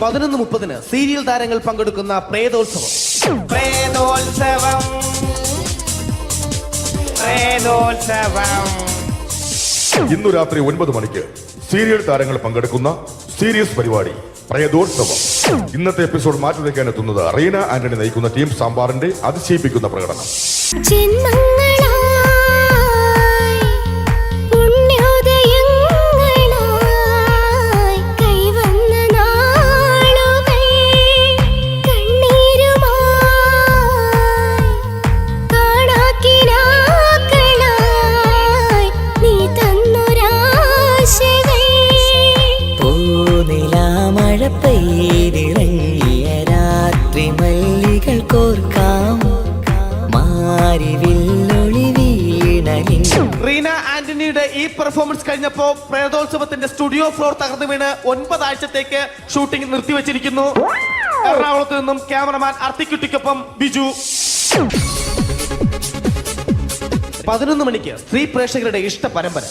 പതിനൊന്ന് 30 സീരിയൽ താരങ്ങൾ പങ്കെടുക്കുന്ന പ്രേതോത്സവം. ഇന്നു രാത്രി 9 മണിക്ക് സീരിയൽ താരങ്ങൾ പങ്കെടുക്കുന്ന സീരിയസ് പരിപാടി പ്രേതോത്സവം. ഇന്നത്തെ എപ്പിസോഡ് മാറ്റി വയ്ക്കാൻ എത്തുന്നത് റീന ആന്റണി നയിക്കുന്ന ടീം സാമ്പാറിന്റെ അതിശയിപ്പിക്കുന്ന പ്രകടനം. റീന ആന്റണിയുടെ ഈ പെർഫോമൻസ് കഴിഞ്ഞപ്പോ പ്രേതോത്സവത്തിന്റെ സ്റ്റുഡിയോ ഫ്ലോർ തകർന്നു വീണ് 9 ആഴ്ചത്തേക്ക് ഷൂട്ടിംഗ് നിർത്തിവെച്ചിരിക്കുന്നു. എറണാകുളത്ത് നിന്നും ക്യാമറമാൻ അർത്തിക്കുട്ടിക്കൊപ്പം ബിജു. 11 മണിക്ക് സ്ത്രീ പ്രേക്ഷകരുടെ ഇഷ്ട പരമ്പര.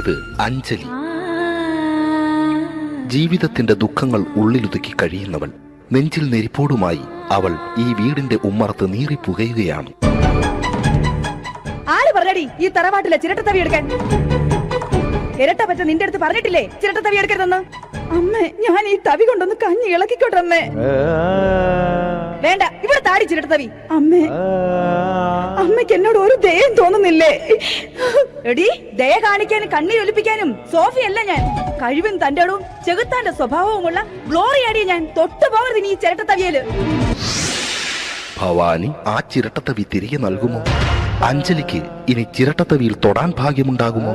ഇത് അഞ്ജലി. ജീവിതത്തിന്റെ ദുഃഖങ്ങൾ ഉള്ളിലൊതുക്കി കഴിയുന്നവൾ. നെഞ്ചിൽ നെരിപ്പോടുമായി അവൾ ഈ വീടിന്റെ ഉമ്മറത്ത് നീറി പുകയുകയാണ്. ആര് പറഞ്ഞടി ഈ തറവാട്ടിലെ ചിരട്ടത്തവി എടുക്കാൻ? ഇരട്ട പറ്റ നിന്റെ അടുത്ത് പറഞ്ഞിട്ടില്ലേ ചിരട്ടത്തവി എടുക്കരുതെന്ന്? അമ്മേ, ഞാൻ ഈ തവി കൊണ്ടൊന്ന് കഞ്ഞി ഇളക്കിക്കോട്ടെ അമ്മേ. വേണ്ട, ഇവിടെ താടി ചിരട്ടത്തവി. അമ്മേ, അമ്മയ്ക്ക് എന്നോട് ഒരു ദയം തോന്നുന്നില്ലേ? എടി, ദയ കാണിക്കാനും കണ്ണീരൊലിപ്പിക്കാനും സോഫിയല്ല ഞാൻ. കഴിവും തന്റെടവും ചെകുത്താന്റെ സ്വഭാവവുമുള്ള ഗ്ലോറിയാടിയ ഞാൻ. തൊട്ടു പോകരുത് നീ ചിരട്ടത്തവിയല്. ഭവാനി ആ ചിരട്ടത്തവി തിരികെ നൽകുമോ? അഞ്ജലിക്ക് ഇനി ചിരട്ടത്തവിയിൽ തൊടാൻ ഭാഗ്യമുണ്ടാകുമോ?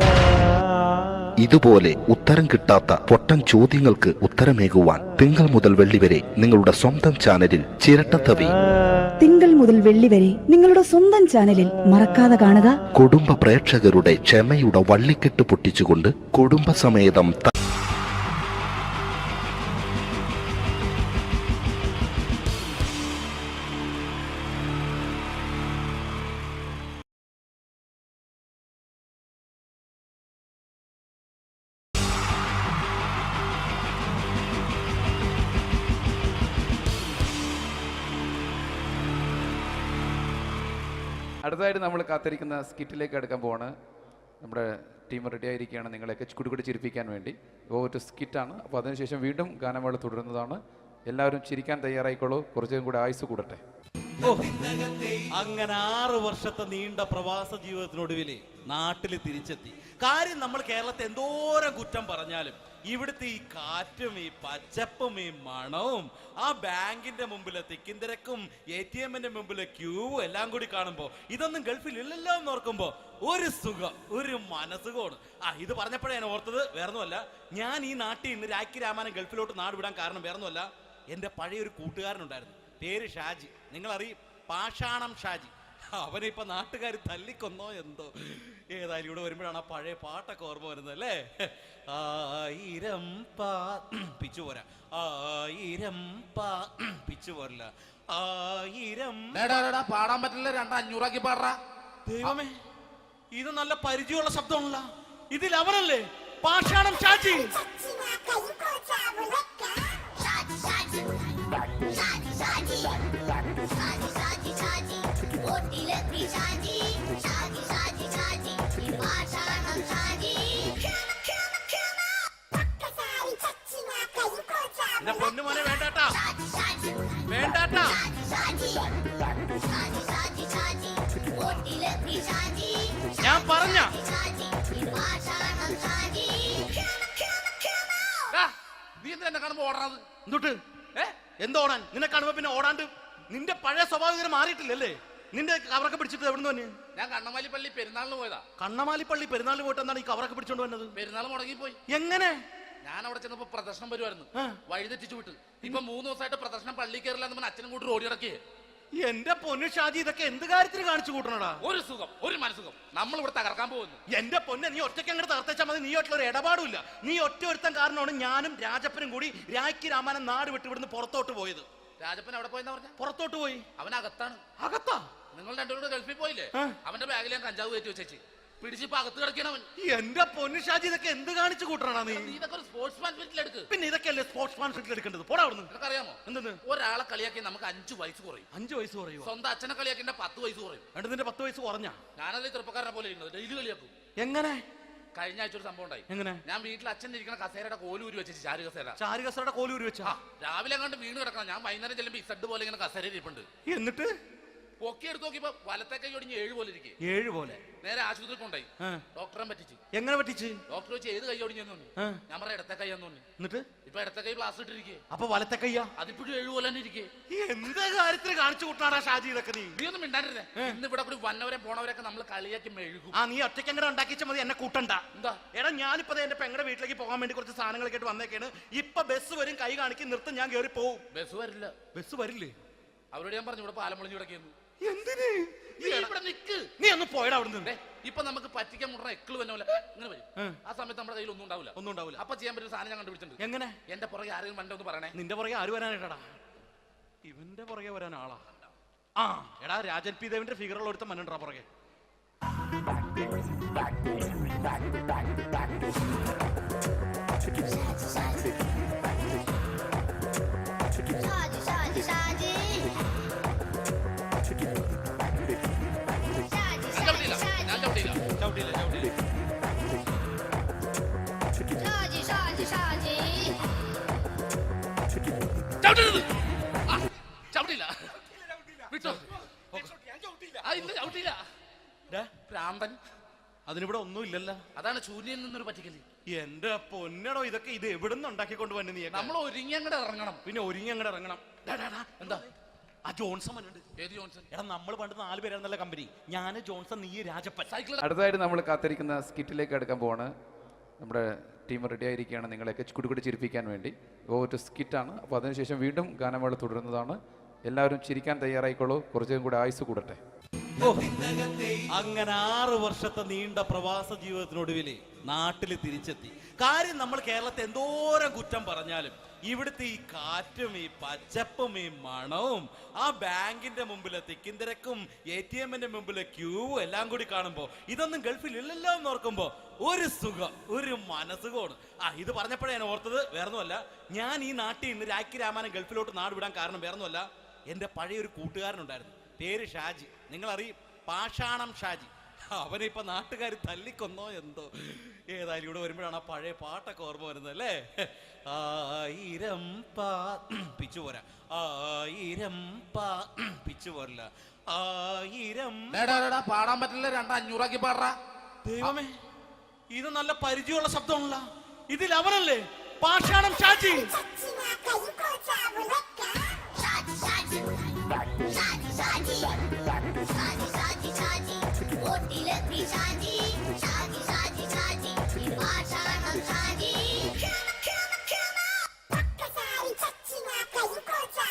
ഇതുപോലെ ഉത്തരം കിട്ടാത്ത പൊട്ടൻ ചോദ്യങ്ങൾക്ക് ഉത്തരമേകുവാൻ തിങ്കൾ മുതൽ വെള്ളി വരെ നിങ്ങളുടെ സ്വന്തം ചാനലിൽ ചിരട്ടത്തവി. തിങ്കൾ മുതൽ വെള്ളി വരെ നിങ്ങളുടെ സ്വന്തം ചാനലിൽ മറക്കാതെ കാണുക. കുടുംബ പ്രേക്ഷകരുടെ ക്ഷമയുടെ വള്ളിക്കെട്ട് പൊട്ടിച്ചുകൊണ്ട് കുടുംബസമേതം അടുത്തതായിട്ട് നമ്മൾ കാത്തിരിക്കുന്ന സ്കിറ്റിലേക്ക് അടുക്കാൻ പോവാണ്. നമ്മുടെ ടീം റെഡി ആയിരിക്കുകയാണ് നിങ്ങളെയൊക്കെ കുടുകുടി ചിരിപ്പിക്കാൻ വേണ്ടി. ഒരു സ്കിറ്റാണ്. അപ്പോൾ അതിനുശേഷം വീണ്ടും ഗാനമേള തുടരുന്നതാണ്. എല്ലാവരും ചിരിക്കാൻ തയ്യാറായിക്കോളൂ. കുറച്ചും കൂടെ ആയുസ് കൂടട്ടെ. അങ്ങനെ 6 വർഷത്തെ നീണ്ട പ്രവാസ ജീവിതത്തിനൊടുവിൽ നാട്ടിൽ തിരിച്ചെത്തി. കാര്യം നമ്മൾ കേരളത്തെ എന്തോരം കുറ്റം പറഞ്ഞാലും ഇവിടുത്തെ ഈ കാറ്റും ഈ പച്ചപ്പും ഈ മണവും ആ ബാങ്കിന്റെ മുമ്പിലെ തിക്കും തിരക്കും ATM-ന്റെ മുമ്പിലെ ക്യൂവും എല്ലാം കൂടി കാണുമ്പോൾ ഇതൊന്നും ഗൾഫിൽ ഇല്ലല്ലോ എന്ന് ഓർക്കുമ്പോൾ ഒരു സുഖം, ഒരു മനസ്സുഖമാണ്. ഇത് പറഞ്ഞപ്പോഴേ ഞാൻ ഓർത്തത് വേറൊന്നുമല്ല, ഞാൻ ഈ നാട്ടിൽ നിന്ന് രാഖി രാമായണം ഗൾഫിലോട്ട് നാട് വിടാൻ കാരണം വേറൊന്നുമല്ല, എൻ്റെ പഴയൊരു കൂട്ടുകാരനുണ്ടായിരുന്നു, പേര് ഷാജി. നിങ്ങളറിയും, പാഷാണം ഷാജി. അവനെ ഇപ്പൊ നാട്ടുകാർ തല്ലിക്കൊന്നോ എന്തോ. ഏതായാലും ഇവിടെ വരുമ്പോഴാണ് ആ പഴയ പാട്ടൊക്കെ ഓർമ്മ വരുന്നത് അല്ലേ. 1000 പിച്ചു പോരാ, 1000 പിച്ചു പോരല്ല, 1000 പാടാൻ പറ്റില്ല, 200 പാടാ. ദൈവമേ, ഇത് നല്ല പരിചയമുള്ള ശബ്ദമാണല്ലോ. ഇതിൽ അവനല്ലേ പാഷാണം ഷാജി? പൊന്നുമോനെ വേണ്ടാട്ടാ, വേണ്ടാട്ടാ. ഞാൻ പറഞ്ഞ നീ എന്നെ കാണുമ്പോ ഓടാത് എന്തൊട്ട്? എന്തോടാൻ? നിന്നെ കാണുമ്പോ പിന്നെ ഓടാണ്ട് നിന്റെ പഴയ സ്വഭാവം ഇങ്ങനെ മാറിയിട്ടില്ലല്ലേ? നിന്റെ കവറൊക്കെ പിടിച്ചിട്ട് എവിടുന്ന് തന്നെ? ഞാൻ കണ്ണമാലി പള്ളി പെരുന്നാളിന് പോയതാ. കണ്ണമാലി പള്ളി പെരുന്നാളിന് പോയിട്ട് എന്താണ് ഈ കവറൊക്കെ പിടിച്ചോണ്ട് വന്നത്? പെരുന്നാൾ മുടങ്ങിപ്പോയി. എങ്ങനെ? ഞാൻ അവിടെ ചെന്നപ്പോ പ്രദർശനം വരുമായിരുന്നു, വഴിതെറ്റിച്ചു വിട്ടു. ഇപ്പൊ 3 ദിവസമായിട്ട് പ്രദർശനം പള്ളി കയറില്ല എന്ന് അച്ഛനും കൂട്ടി ഓടി ഇറക്കിയേ. എന്റെ പൊന്നു ഷാജി, ഇതൊക്കെ എന്ത് കാര്യത്തിന് കാണിച്ചു കൂട്ടണടാ? ഒരു സുഖം, ഒരു മനസുഖം. നമ്മൾ ഇവിടെ തകർക്കാൻ പോകുന്നു. എന്റെ പൊന്നെ, നീ ഒറ്റയ്ക്ക് അങ്ങോട്ട് തകർത്തേച്ചാൽ മതി. നീ ഒറ്റ ഒരു ഇടപാടുമില്ല. നീ ഒറ്റ ഒരുത്തൻ കാരണമാണ് ഞാനും രാജപ്പനും കൂടി രാഖി രാമായണം നാട് വിട്ട് ഇവിടുന്ന് പുറത്തോട്ട് പോയത്. രാജപ്പൻ എവിടെ പോയെന്നാ പറഞ്ഞ? പുറത്തോട്ട് പോയി. അവനകത്താണ്. അകത്താ? നിങ്ങൾ രണ്ടുപേരും ഗൾഫിൽ പോയില്ലേ? അവന്റെ ബാഗിൽ ഞാൻ കഞ്ചാവ് കയറ്റി വെച്ചേച്ച് പിടിച്ചിപ്പോ അകത്ത് കിടക്കണവൻ. എന്റെ പൊന്നു ഷാജി, ഇതൊക്കെ എന്ത് കാണിച്ചു കൂട്ടണ നീ? ഇതൊക്കെ ഒരു സ്പോർട്സ്മാൻ സ്പിരിറ്റിൽ എടുക്ക്. പിന്നെ ഇതൊക്കെയല്ലേ സ്പോർട്സ്മാൻ സ്പിരിറ്റിൽ എടുക്കേണ്ടത്? പോടാ അവിടുന്ന്. നിനക്കറിയാമോ എന്തെന്ന്? ഒരാളെ കളിയാക്കി നമുക്ക് 5 വയസ്സ് കുറയും. 5 വയസ്സ് കുറയും? സ്വന്തം അച്ഛനെ കളിയാക്കി 10 വയസ്സ് കുറയും. നിന്റെ 10 വയസ്സ് കുറഞ്ഞാ? ഞാനത് ചെറുപ്പക്കാരനെ പോലെ ഇരുന്നത് ഡെയിലി കളിയാക്കും. എങ്ങനെ? കഴിഞ്ഞ ആഴ്ച ഒരു സംഭവം ഉണ്ടായി. എങ്ങനെ? ഞാൻ വീട്ടിൽ അച്ഛൻ ഇരിക്കുന്ന കസേരയുടെ കോലൂരി വെച്ചു. ചാരു കസേരയുടെ കോലൂരി വെച്ചാ? രാവിലെ കണ്ട് വീണ് കിടക്കണം. ഞാൻ വൈകുന്നേരം ചെല്ലുമ്പോ ഇസഡ് പോലെ ഇങ്ങനെ കസേര ഇരിപ്പുണ്ട്. എന്നിട്ട് പൊക്കി എടുത്ത് നോക്കിയപ്പോ വലത്തെ കൈ ഒടിഞ്ഞ് 7 പോലെ ഇരിക്കും. 7 പോലെ? നേരെ ആശുപത്രി കൊണ്ടായി. ഡോക്ടറെ പറ്റിച്ച്. എങ്ങനെ പറ്റിച്ച്? ഡോക്ടർ വെച്ച് ഏത് കൈ ഒടിഞ്ഞെന്ന് തോന്നി. ഞാൻ പറയാം ഇടത്തെ കൈ എന്ന് തോന്നി. എന്നിട്ട് ഇപ്പൊ ഇടത്തെ കൈ പ്ലാസ്റ്റർ ഇട്ടിരിക്കേ. അപ്പൊ വലത്തെ കയ്യാ? അതിപ്പോഴും 7 പോലെ തന്നെ ഇരിക്കേ. എന്ത് കാര്യത്തിന് കാണിച്ചു കൂട്ടാടാ ഷാജി ഇതൊക്കെ? നീ ഒന്നും മിണ്ടാണ്ടിരുന്നേ. ഇന്ന് ഇവിടെ കൂടി വന്നവരെ പോണവരൊക്കെ നമ്മൾ കളിയാക്കി മെഴുകും. നീ ഒറ്റയ്ക്ക് എങ്ങനെ ഉണ്ടാക്കിച്ച മതി, എന്നെ കൂട്ടണ്ട. എന്താ? എടാ, ഞാനിപ്പോ എന്റെ പെങ്ങളുടെ വീട്ടിലേക്ക് പോകാൻ വേണ്ടി കുറച്ച് സാധനങ്ങളൊക്കെ ആയിട്ട് വന്നേക്കാണ്. ഇപ്പൊ ബസ് വരും, കൈ കാണിക്കും, നിർത്തും, ഞാൻ കയറി പോവും. ബസ് വരില്ല. ബസ് വരില്ലേ? അവരോട് ഞാൻ പറഞ്ഞു ഇവിടെ പാലം പൊളിഞ്ഞു കിടക്കുന്നു. എന്തിന്? ഇവിടെ നിക്ക്. നീ ഒന്ന് പോയടാ അവിടുന്ന്. ഇപ്പൊ നമുക്ക് പറ്റിക്കാൻ മുട എക്കള് വന്ന പോലെ ഇങ്ങനെ വരും. ആ സമയത്ത് നമ്മുടെ കയ്യിൽ ഒന്നും ഉണ്ടാവില്ല. അപ്പൊ ചെയ്യാൻ പറ്റുന്ന സാധനം ഞാൻ കണ്ടുപിടിച്ചിട്ടുണ്ട്. എങ്ങനെ? എന്റെ പുറകെ ആരെങ്കിലും വണ്ടി ഒന്ന് പറയണേ. നിന്റെ പുറകെ ആര് വരാനായിട്ടാ? ഇവന്റെ പുറകെ വരാൻ ആളാ? എടാ, രാജൻ പി ദേവിന്റെ ഫിഗറുള്ള ഒരുത്ത മനുണ്ടാ പുറകെ. അതിനിവിടെ ഒന്നും ഇല്ലല്ലോ. അതാണ് ശൂന്യയിൽ നിന്നൊരു പറ്റിക്കല്. എന്റെ പൊന്നടോ, ഇതൊക്കെ ഇത് എവിടുന്ന് ഉണ്ടാക്കിക്കൊണ്ട് വന്നു നീ? നമ്മൾ ഒരുങ്ങി അങ്ങോട്ട് ഇറങ്ങണം. പിന്നെ ഒരുങ്ങി അങ്ങോട്ട് ഇറങ്ങണം. എന്താ? ആ ജോൺസൺ വന്നിട്ടുണ്ട്. ഏത് ജോൺസൺ? എടാ, നമ്മൾ പണ്ട് 4 പേരായിരുന്നല്ല കമ്പനി. ഞാൻ, ജോൺസൺ, നീ, രാജപ്പൻ. അടുത്തതായിട്ട് നമ്മൾ കാത്തിരിക്കുന്ന സ്കിറ്റിലേക്ക് അടുക്കാൻ പോവാണ്. നമ്മുടെ ടീം റെഡി ആയിരിക്കുകയാണ് നിങ്ങളെയൊക്കെ കുടുകുടി ചിരിപ്പിക്കാൻ വേണ്ടി. ഒരു സ്കിറ്റാണ്. അപ്പോൾ അതിനുശേഷം വീണ്ടും ഗാനമേള തുടരുന്നതാണ്. എല്ലാവരും ചിരിക്കാൻ തയ്യാറായിക്കോളൂ. കുറച്ചും കൂടെ ആയുസ് കൂടട്ടെ. അങ്ങനെ 6 വർഷത്തെ നീണ്ട പ്രവാസ ജീവിതത്തിനൊടുവിൽ നാട്ടിൽ തിരിച്ചെത്തി. കാര്യം നമ്മൾ കേരളത്തെ എന്തോരം കുറ്റം പറഞ്ഞാലും ഇവിടുത്തെ ഈ കാറ്റും ഈ പച്ചപ്പും ഈ മണവും ആ ബാങ്കിന്റെ മുമ്പിലെ തിക്കും തിരക്കും ATM-ന്റെ മുമ്പിലെ ക്യൂവും എല്ലാം കൂടി കാണുമ്പോൾ ഇതൊന്നും ഗൾഫിൽ ഇല്ലല്ലോ എന്ന് ഓർക്കുമ്പോ ഒരു സുഖം, ഒരു മനസ്സുഖമാണ്. ഇത് പറഞ്ഞപ്പോഴേ ഞാൻ ഓർത്തത് വേറൊന്നുമല്ല, ഞാൻ ഈ നാട്ടിൽ നിന്ന് രാഖി രാമായണം ഗൾഫിലോട്ട് നാട് വിടാൻ കാരണം വേറൊന്നുമല്ല, എന്റെ പഴയൊരു കൂട്ടുകാരനുണ്ടായിരുന്നു, പേര് ഷാജി. നിങ്ങളറിയും, പാഷാണം ഷാജി. അവനിപ്പോ നാട്ടുകാർ തല്ലിക്കൊന്നോ എന്തോ. ഏതായാലും ഇവിടെ വരുമ്പോഴാണ് ആ പഴയ പാട്ടൊക്കെ ഓർമ്മ വരുന്നത് അല്ലേ? ആയിരം പിച്ചു പോരാ, ആയിരം പിച്ചു പോരല്ല, ആയിരം പാടാൻ പറ്റില്ല. 2,500 പാടാ. ദൈവമേ, ഇത് നല്ല പരിചയമുള്ള ശബ്ദമാണല്ലോ. ഇതിൽ അവനല്ലേ പാഷാണം ഷാജി?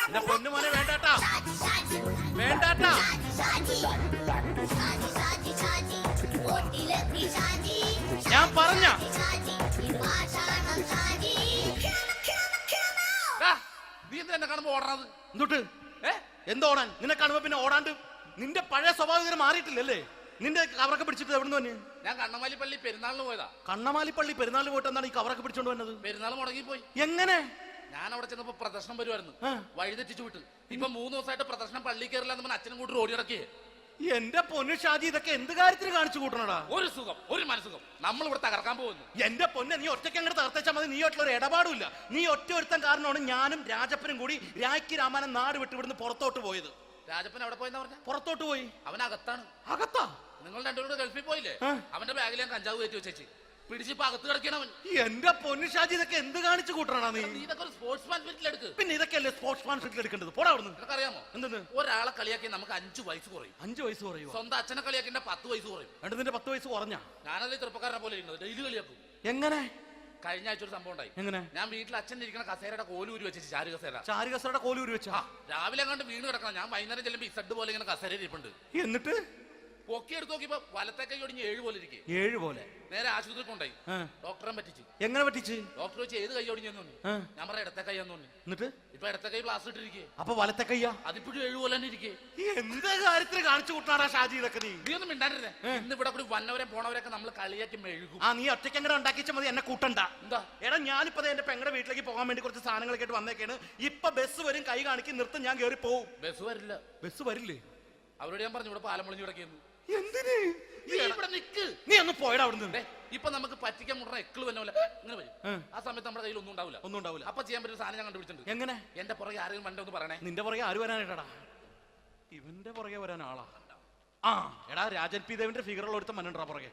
എന്റെ പൊന്നുമോനെ വേണ്ടാട്ടാ, വേണ്ടാട്ടാ. ഞാൻ പറഞ്ഞ നീ എന്ത് എന്നെ കാണുമ്പോ ഓടണത്? എന്തൊട്ട് എന്തോടാൻ? നിന്നെ കാണുമ്പോ പിന്നെ ഓടാണ്ട് നിന്റെ പഴയ സ്വഭാവം ഇങ്ങനെ മാറിയിട്ടില്ലല്ലേ? നിന്റെ കവറൊക്കെ പിടിച്ചിട്ട് എവിടെ നിന്ന്? ഞാൻ കണ്ണമാലി പള്ളി പെരുന്നാളിന് പോയതാ. കണ്ണമാലി പള്ളി പെരുന്നാളിന് പോയിട്ട് എന്താണ് ഈ കവറൊക്കെ പിടിച്ചോണ്ട് വന്നത്? പെരുന്നാൾ മുടങ്ങിപ്പോയി. എങ്ങനെ? ഞാൻ അവിടെ ചെന്നപ്പോ പ്രദർശനം വരുമായിരുന്നു, വഴി തെറ്റിച്ചു വിട്ട്. ഇപ്പൊ 3 ദിവസമായിട്ട് പ്രദർശനം പള്ളി കയറില്ല എന്ന് അച്ഛനും കൂട്ടി ഓടി ഇറക്കിയേ. എന്റെ പൊന്നു ഷാജി, ഇതൊക്കെ എന്ത് കാര്യത്തിന് കാണിച്ചു കൂട്ടണടാ? ഒരു സുഖം, ഒരു മനസുഖം. നമ്മൾ ഇവിടെ തകർക്കാൻ പോകുന്നു. എന്റെ പൊന്നെ, നീ ഒറ്റയ്ക്ക് അങ്ങോട്ട് തകർത്തേച്ചാൽ മതി. നീ ഒറ്റ ഒരു ഇടപാടുമില്ല. നീ ഒറ്റ ഒരുത്തൻ കാരണമാണ് ഞാനും രാജപ്പനും കൂടി രാഖി രാമായണം നാട് വിട്ട് ഇവിടുന്ന് പുറത്തോട്ട് പോയത്. രാജപ്പൻ എവിടെ പോയെന്നാ പറഞ്ഞ? പുറത്തോട്ട് പോയി. അവനകത്താണ്. അകത്താ? നിങ്ങൾ രണ്ടുപേരും ഗൾഫിൽ പോയില്ലേ? അവന്റെ ബാഗിൽ ഞാൻ കഞ്ചാവ് കയറ്റി വെച്ചേച്ച് പിടിച്ചിപ്പോ അകത്ത് കിടക്കണവൻ. എന്റെ പൊന്നു ഷാജി, ഇതൊക്കെ എന്ത് കാണിച്ചു കൂട്ടണ നീ? ഇതൊക്കെ ഒരു സ്പോർട്സ്മാൻ ഫീൽഡിൽ എടുക്ക്. പിന്നെ ഇതൊക്കെയല്ലേ സ്പോർട്സ്മാൻ ഫീൽഡിൽ എടുക്കേണ്ടത്? പോടാ അവിടുന്ന്. നിനക്കറിയാമോ എന്തെന്ന്? ഒരാളെ കളിയാക്കി നമുക്ക് 5 വയസ്സ് കുറയും. 5 വയസ്സ് കുറയും? സ്വന്തം അച്ഛനെ കളിയാക്കി 10 വയസ്സ് കുറയും. നിന്റെ 10 വയസ്സ് കുറഞ്ഞാ? ഞാനത് ചെറുപ്പക്കാരനെ പോലെ ഇരുന്നത് ഡെയിലി കളിയാക്കും. എങ്ങനെ? കഴിഞ്ഞ ആഴ്ച ഒരു സംഭവം ഉണ്ടായി. എങ്ങനെ? ഞാൻ വീട്ടിൽ അച്ഛൻ ഇരിക്കുന്ന കസേരയുടെ കോലൂരി വെച്ചു. ചാരു കസേര. ചാരു കസേരയുടെ കോലൂരി വെച്ചാ? രാവിലെ അങ്ങോട്ട് വീണ് കിടക്കണം. ഞാൻ വൈകുന്നേരം ചെല്ലുമ്പോ ഇസഡ് പോലെ ഇങ്ങനെ കസേര ഇരിപ്പുണ്ട്. എന്നിട്ട് പൊക്കി എടുത്ത് നോക്കിയപ്പോ വലത്തെ കൈ ഒടിഞ്ഞ് 7 പോലെ ഇരിക്കും. 7 പോലെ? നേരെ ആശുപത്രി കൊണ്ടായി. ഡോക്ടറെ പറ്റിച്ച്. എങ്ങനെ പറ്റിച്ച്? ഡോക്ടർ വെച്ച് ഏത് കൈ ഒടിഞ്ഞെന്ന് പറഞ്ഞു. ഞാൻ പറഞ്ഞ ഇടത്തെ കൈയാന്ന് പറഞ്ഞു. എന്നിട്ട് ഇപ്പൊ ഇടത്തെ കൈ പ്ലാസ്റ്റർ ഇട്ടിരിക്കേ. അപ്പൊ വലത്തെ കൈയാ? അതിപ്പോഴും 7 പോലെ തന്നെ ഇരിക്കേ. എന്ത് കാര്യത്തിന് കാണിച്ചു കൂട്ടാടാ ഷാജി ഇതൊക്കെ? നീ ഒന്നും മിണ്ടാണ്ടിരുന്നേ. ഇന്ന് ഇവിടെ കൂടി വന്നവരെ പോണവരൊക്കെ നമ്മൾ കളിയാക്കി മെഴുകും. നീ ഒറ്റയ്ക്ക് എങ്ങനെ ഉണ്ടാക്കിച്ച മതി, എന്നെ കൂട്ടണ്ട. എന്താ? എടാ, ഞാനിപ്പോ എന്റെ പെങ്ങളുടെ വീട്ടിലേക്ക് പോകാൻ വേണ്ടി കുറച്ച് സാധനങ്ങളൊക്കെ ആയിട്ട് വന്നേക്കാണ്. ഇപ്പൊ ബസ് വരും, കൈ കാണിക്കും, നിർത്തും, ഞാൻ കയറി പോവും. ബസ് വരില്ല. ബസ് വരില്ലേ? അവരോട് ഞാൻ പറഞ്ഞു ഇവിടെ പാലം പൊളിഞ്ഞു കിടക്കുന്നു. എന്തിന്? ഇവിടെ നിക്ക്. നീ ഒന്ന് പോയടാ അവിടുന്ന്. ഇപ്പൊ നമുക്ക് പറ്റിക്കാൻ മുട്ട എക്കള് വന്ന പോലെ ഇങ്ങനെ വരും. ആ സമയത്ത് നമ്മുടെ കയ്യിൽ ഒന്നും ഉണ്ടാവില്ല. ഒന്നും ഉണ്ടാവില്ല. അപ്പൊ ചെയ്യാൻ പറ്റുന്ന സാധനം ഞാൻ കണ്ടുപിടിച്ചിട്ടുണ്ട്. എങ്ങനെ? എന്റെ പുറകെ ആരെങ്കിലും വണ്ടി ഒന്ന് പറയണേ. നിന്റെ പുറകെ ആര് വരാനായിട്ടാ? ഇവന്റെ പുറകെ വരാൻ ആളാ? എടാ, രാജൻ പി ദേവിന്റെ ഫിഗറുള്ള ഒരുത്തം മനുണ്ടാ പുറകെ.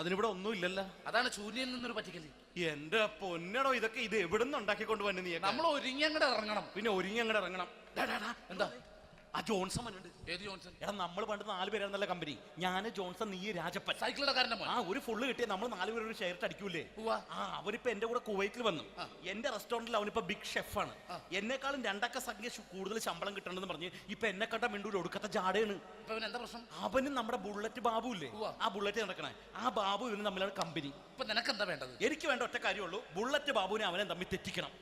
അതിനിവിടെ ഒന്നും ഇല്ലല്ലോ. അതാണ് ശൂന്യൻ നിന്നൊരു പറ്റിക്കല്. എന്റെ പൊന്നടോ, ഇതൊക്കെ ഇത് എവിടുന്ന് ഉണ്ടാക്കിക്കൊണ്ട് വന്നു നീ? നമ്മൾ ഒരുങ്ങി അങ്ങോട്ട് ഇറങ്ങണം. പിന്നെ ഒരുങ്ങി അങ്ങോട്ട് ഇറങ്ങണം. എന്താ? ആ ജോൺസൺ വന്നിട്ടുണ്ട്. ഏത് ജോൺസൺ? എടാ, നമ്മൾ പണ്ട് 4 പേരായിരുന്നല്ല കമ്പനി. ഞാൻ, ജോൺസൺ, നീ, രാജപ്പൻ. സൈക്കിളുടെ കാരന്റെ മോൻ. ഒരു ഫുള്ള് കിട്ടിയ നമ്മൾ 4 പേര് ഒരു ഷെയർ അടിക്കൂലേ? അവരിപ്പോ എന്റെ കൂടെ കുവൈറ്റിൽ വന്നു. എന്റെ റെസ്റ്റോറന്റിൽ അവനിപ്പോ ബിഗ് ഷെഫാണ്. എന്നെക്കാളും 2 സംഖ്യ കൂടുതൽ ശമ്പളം കിട്ടണമെന്ന് പറഞ്ഞ് ഇപ്പൊ എന്നെ കണ്ട മിണ്ടൂര് ഒടുക്കത്തെ ജാടയാണ്. എന്താ പ്രശ്നം? അവനും നമ്മുടെ ബുള്ളറ്റ് ബാബു ഇല്ലേ, ആ ബുള്ളറ്റ് നടക്കണേ, ആ ബാബു ഇവനും തമ്മിലാണ് കമ്പനി. ഇപ്പൊ നിനക്ക് എന്താ വേണ്ടത്? എനിക്ക് വേണ്ട ഒറ്റ കാര്യമുള്ളൂ, ബുള്ളറ്റ് ബാബുവിനെ അവനെ തമ്മിൽ തെറ്റിക്കണം.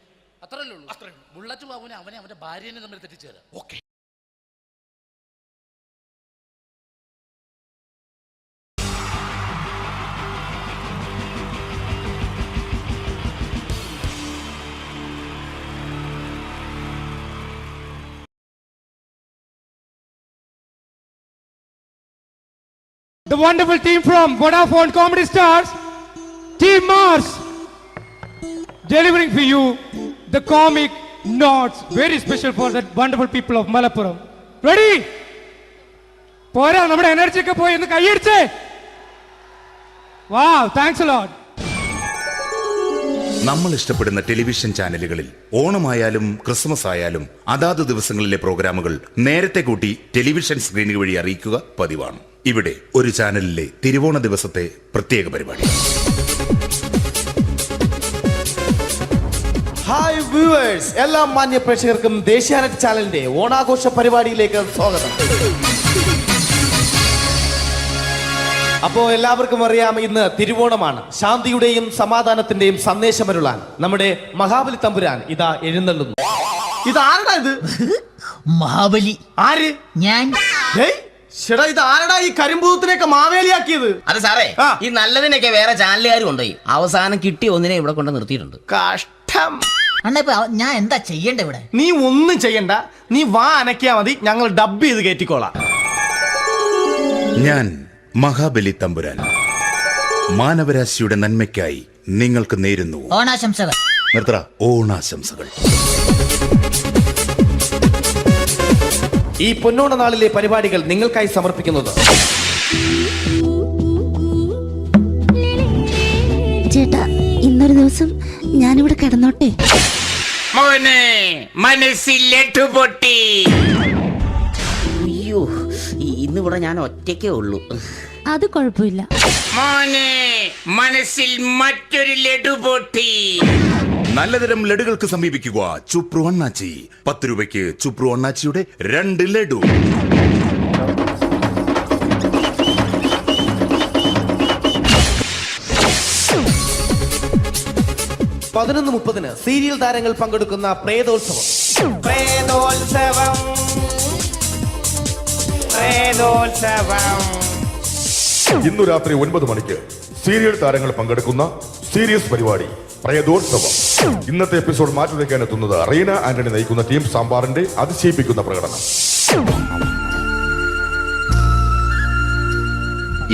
അത്രയല്ലേ ഉള്ളൂ? അത്രയും. ബുള്ളറ്റ് ബാബുവിനെ അവനെ അവന്റെ ഭാര്യനെ തമ്മിൽ തെറ്റിച്ചേരാം. Okay. The wonderful team from Vodafone Comedy Stars, Team Mars, delivering for you the comic notes, very special for the wonderful people of Malappuram. Ready? Pora, nammade energy ke poi endu kai idiche. Wow, thanks a lot. നമ്മൾ ഇഷ്ടപ്പെടുന്ന television ചാനലുകളിൽ ഓണമായാലും Christmas ആയാലും അതാത് ദിവസങ്ങളിലെ പ്രോഗ്രാമുകൾ നേരത്തെ കൂട്ടി television സ്ക്രീനുകൾ വഴി അറിയിക്കുക പതിവാണ്. ഇവിടെ ഒരു ചാനലിലെ തിരുവോണ ദിവസത്തെ പ്രത്യേക പരിപാടി. ഹായ് വ്യൂവേഴ്സ്, എല്ലാ മാന്യ പ്രേക്ഷകർക്കും ദേശീയാനെറ്റ് ചാനലിന്റെ ഓണാഘോഷ പരിപാടിയിലേക്ക് സ്വാഗതം. അപ്പോ എല്ലാവർക്കും അറിയാം ഇന്ന് തിരുവോണമാണ്. ശാന്തിയുടെയും സമാധാനത്തിന്റെയും സന്ദേശമരുളാൻ നമ്മുടെ മഹാബലി തമ്പുരാൻ ഇതാ എഴുന്നള്ളുന്നു. ഇതാരടാ ഇത്? മഹാബലി. ആര്? ഞാൻ. ചേട്ടാ ഇത് ആരടാ ഈ കരിമ്പൂത്തിനെയൊക്കെ മാവേലിയാക്കിയത്? അത് സാറേ, ഈ നല്ലതിനൊക്കെ വേറെ ചാനലുകാർ കൊണ്ടുപോയി അവസാനം കിട്ടിയ ഒന്നിനെ ഇവിടെ കൊണ്ട് നിർത്തിയിട്ടുണ്ട്. കഷ്ടം. അണ്ണാ ഇപ്പൊ ഞാൻ എന്താ ചെയ്യണ്ട ഇവിടെ? നീ ഒന്നും ചെയ്യണ്ട, നീ വാ അനക്കിയാ മതി, ഞങ്ങൾ ഡബ് ചെയ്ത് കയറ്റിക്കോളാം. ഞാൻ മഹാബലി തമ്പുരാൻ മാനവരാശിയുടെ നന്മയ്ക്കായി നിങ്ങൾക്ക് നേരുന്നു ഓണാശംസകൾ. നിർത്തറ ഓണാശംസകൾ. ഈ പൊന്നോണ നാളിലെ പരിപാടികൾ നിങ്ങൾക്കായി സമർപ്പിക്കുന്നത് ചേട്ടാ, ഇന്നൊരു ദിവസം ഞാനിവിടെ കിടന്നോട്ടെ? മോനെ മനസ്സിലെട്ടു പൊട്ടി. അയ്യോ, ഇന്നിവിടെ ഞാൻ ഒറ്റയ്ക്കേ ഉള്ളൂ. അത് കുഴപ്പമില്ല. മോനെ മനസ്സിൽ മറ്റൊരു ലഡു പൊട്ടി. നല്ലതരം ലഡുകൾക്ക് സമീപിക്കുക ചുപ്രു അണ്ണാച്ചി. 10 രൂപയ്ക്ക് ചുപ്രു അണ്ണാച്ചിയുടെ 2 ലഡു. പതിനൊന്ന് 30 സീരിയൽ താരങ്ങൾ പങ്കെടുക്കുന്ന പ്രേതോത്സവം. ഇന്നു രാത്രി 9 മണിക്ക് സീരിയൽ താരങ്ങൾ പങ്കെടുക്കുന്ന സീരിയസ് പരിപാടി പ്രേതോത്സവം. ഇന്നത്തെ എപ്പിസോഡ് മാറ്റിവെക്കാൻ എത്തുന്നത് റീന ആന്റണി നയിക്കുന്ന ടീം സാമ്പാറിന്റെ അതിശയിപ്പിക്കുന്ന പ്രകടനം.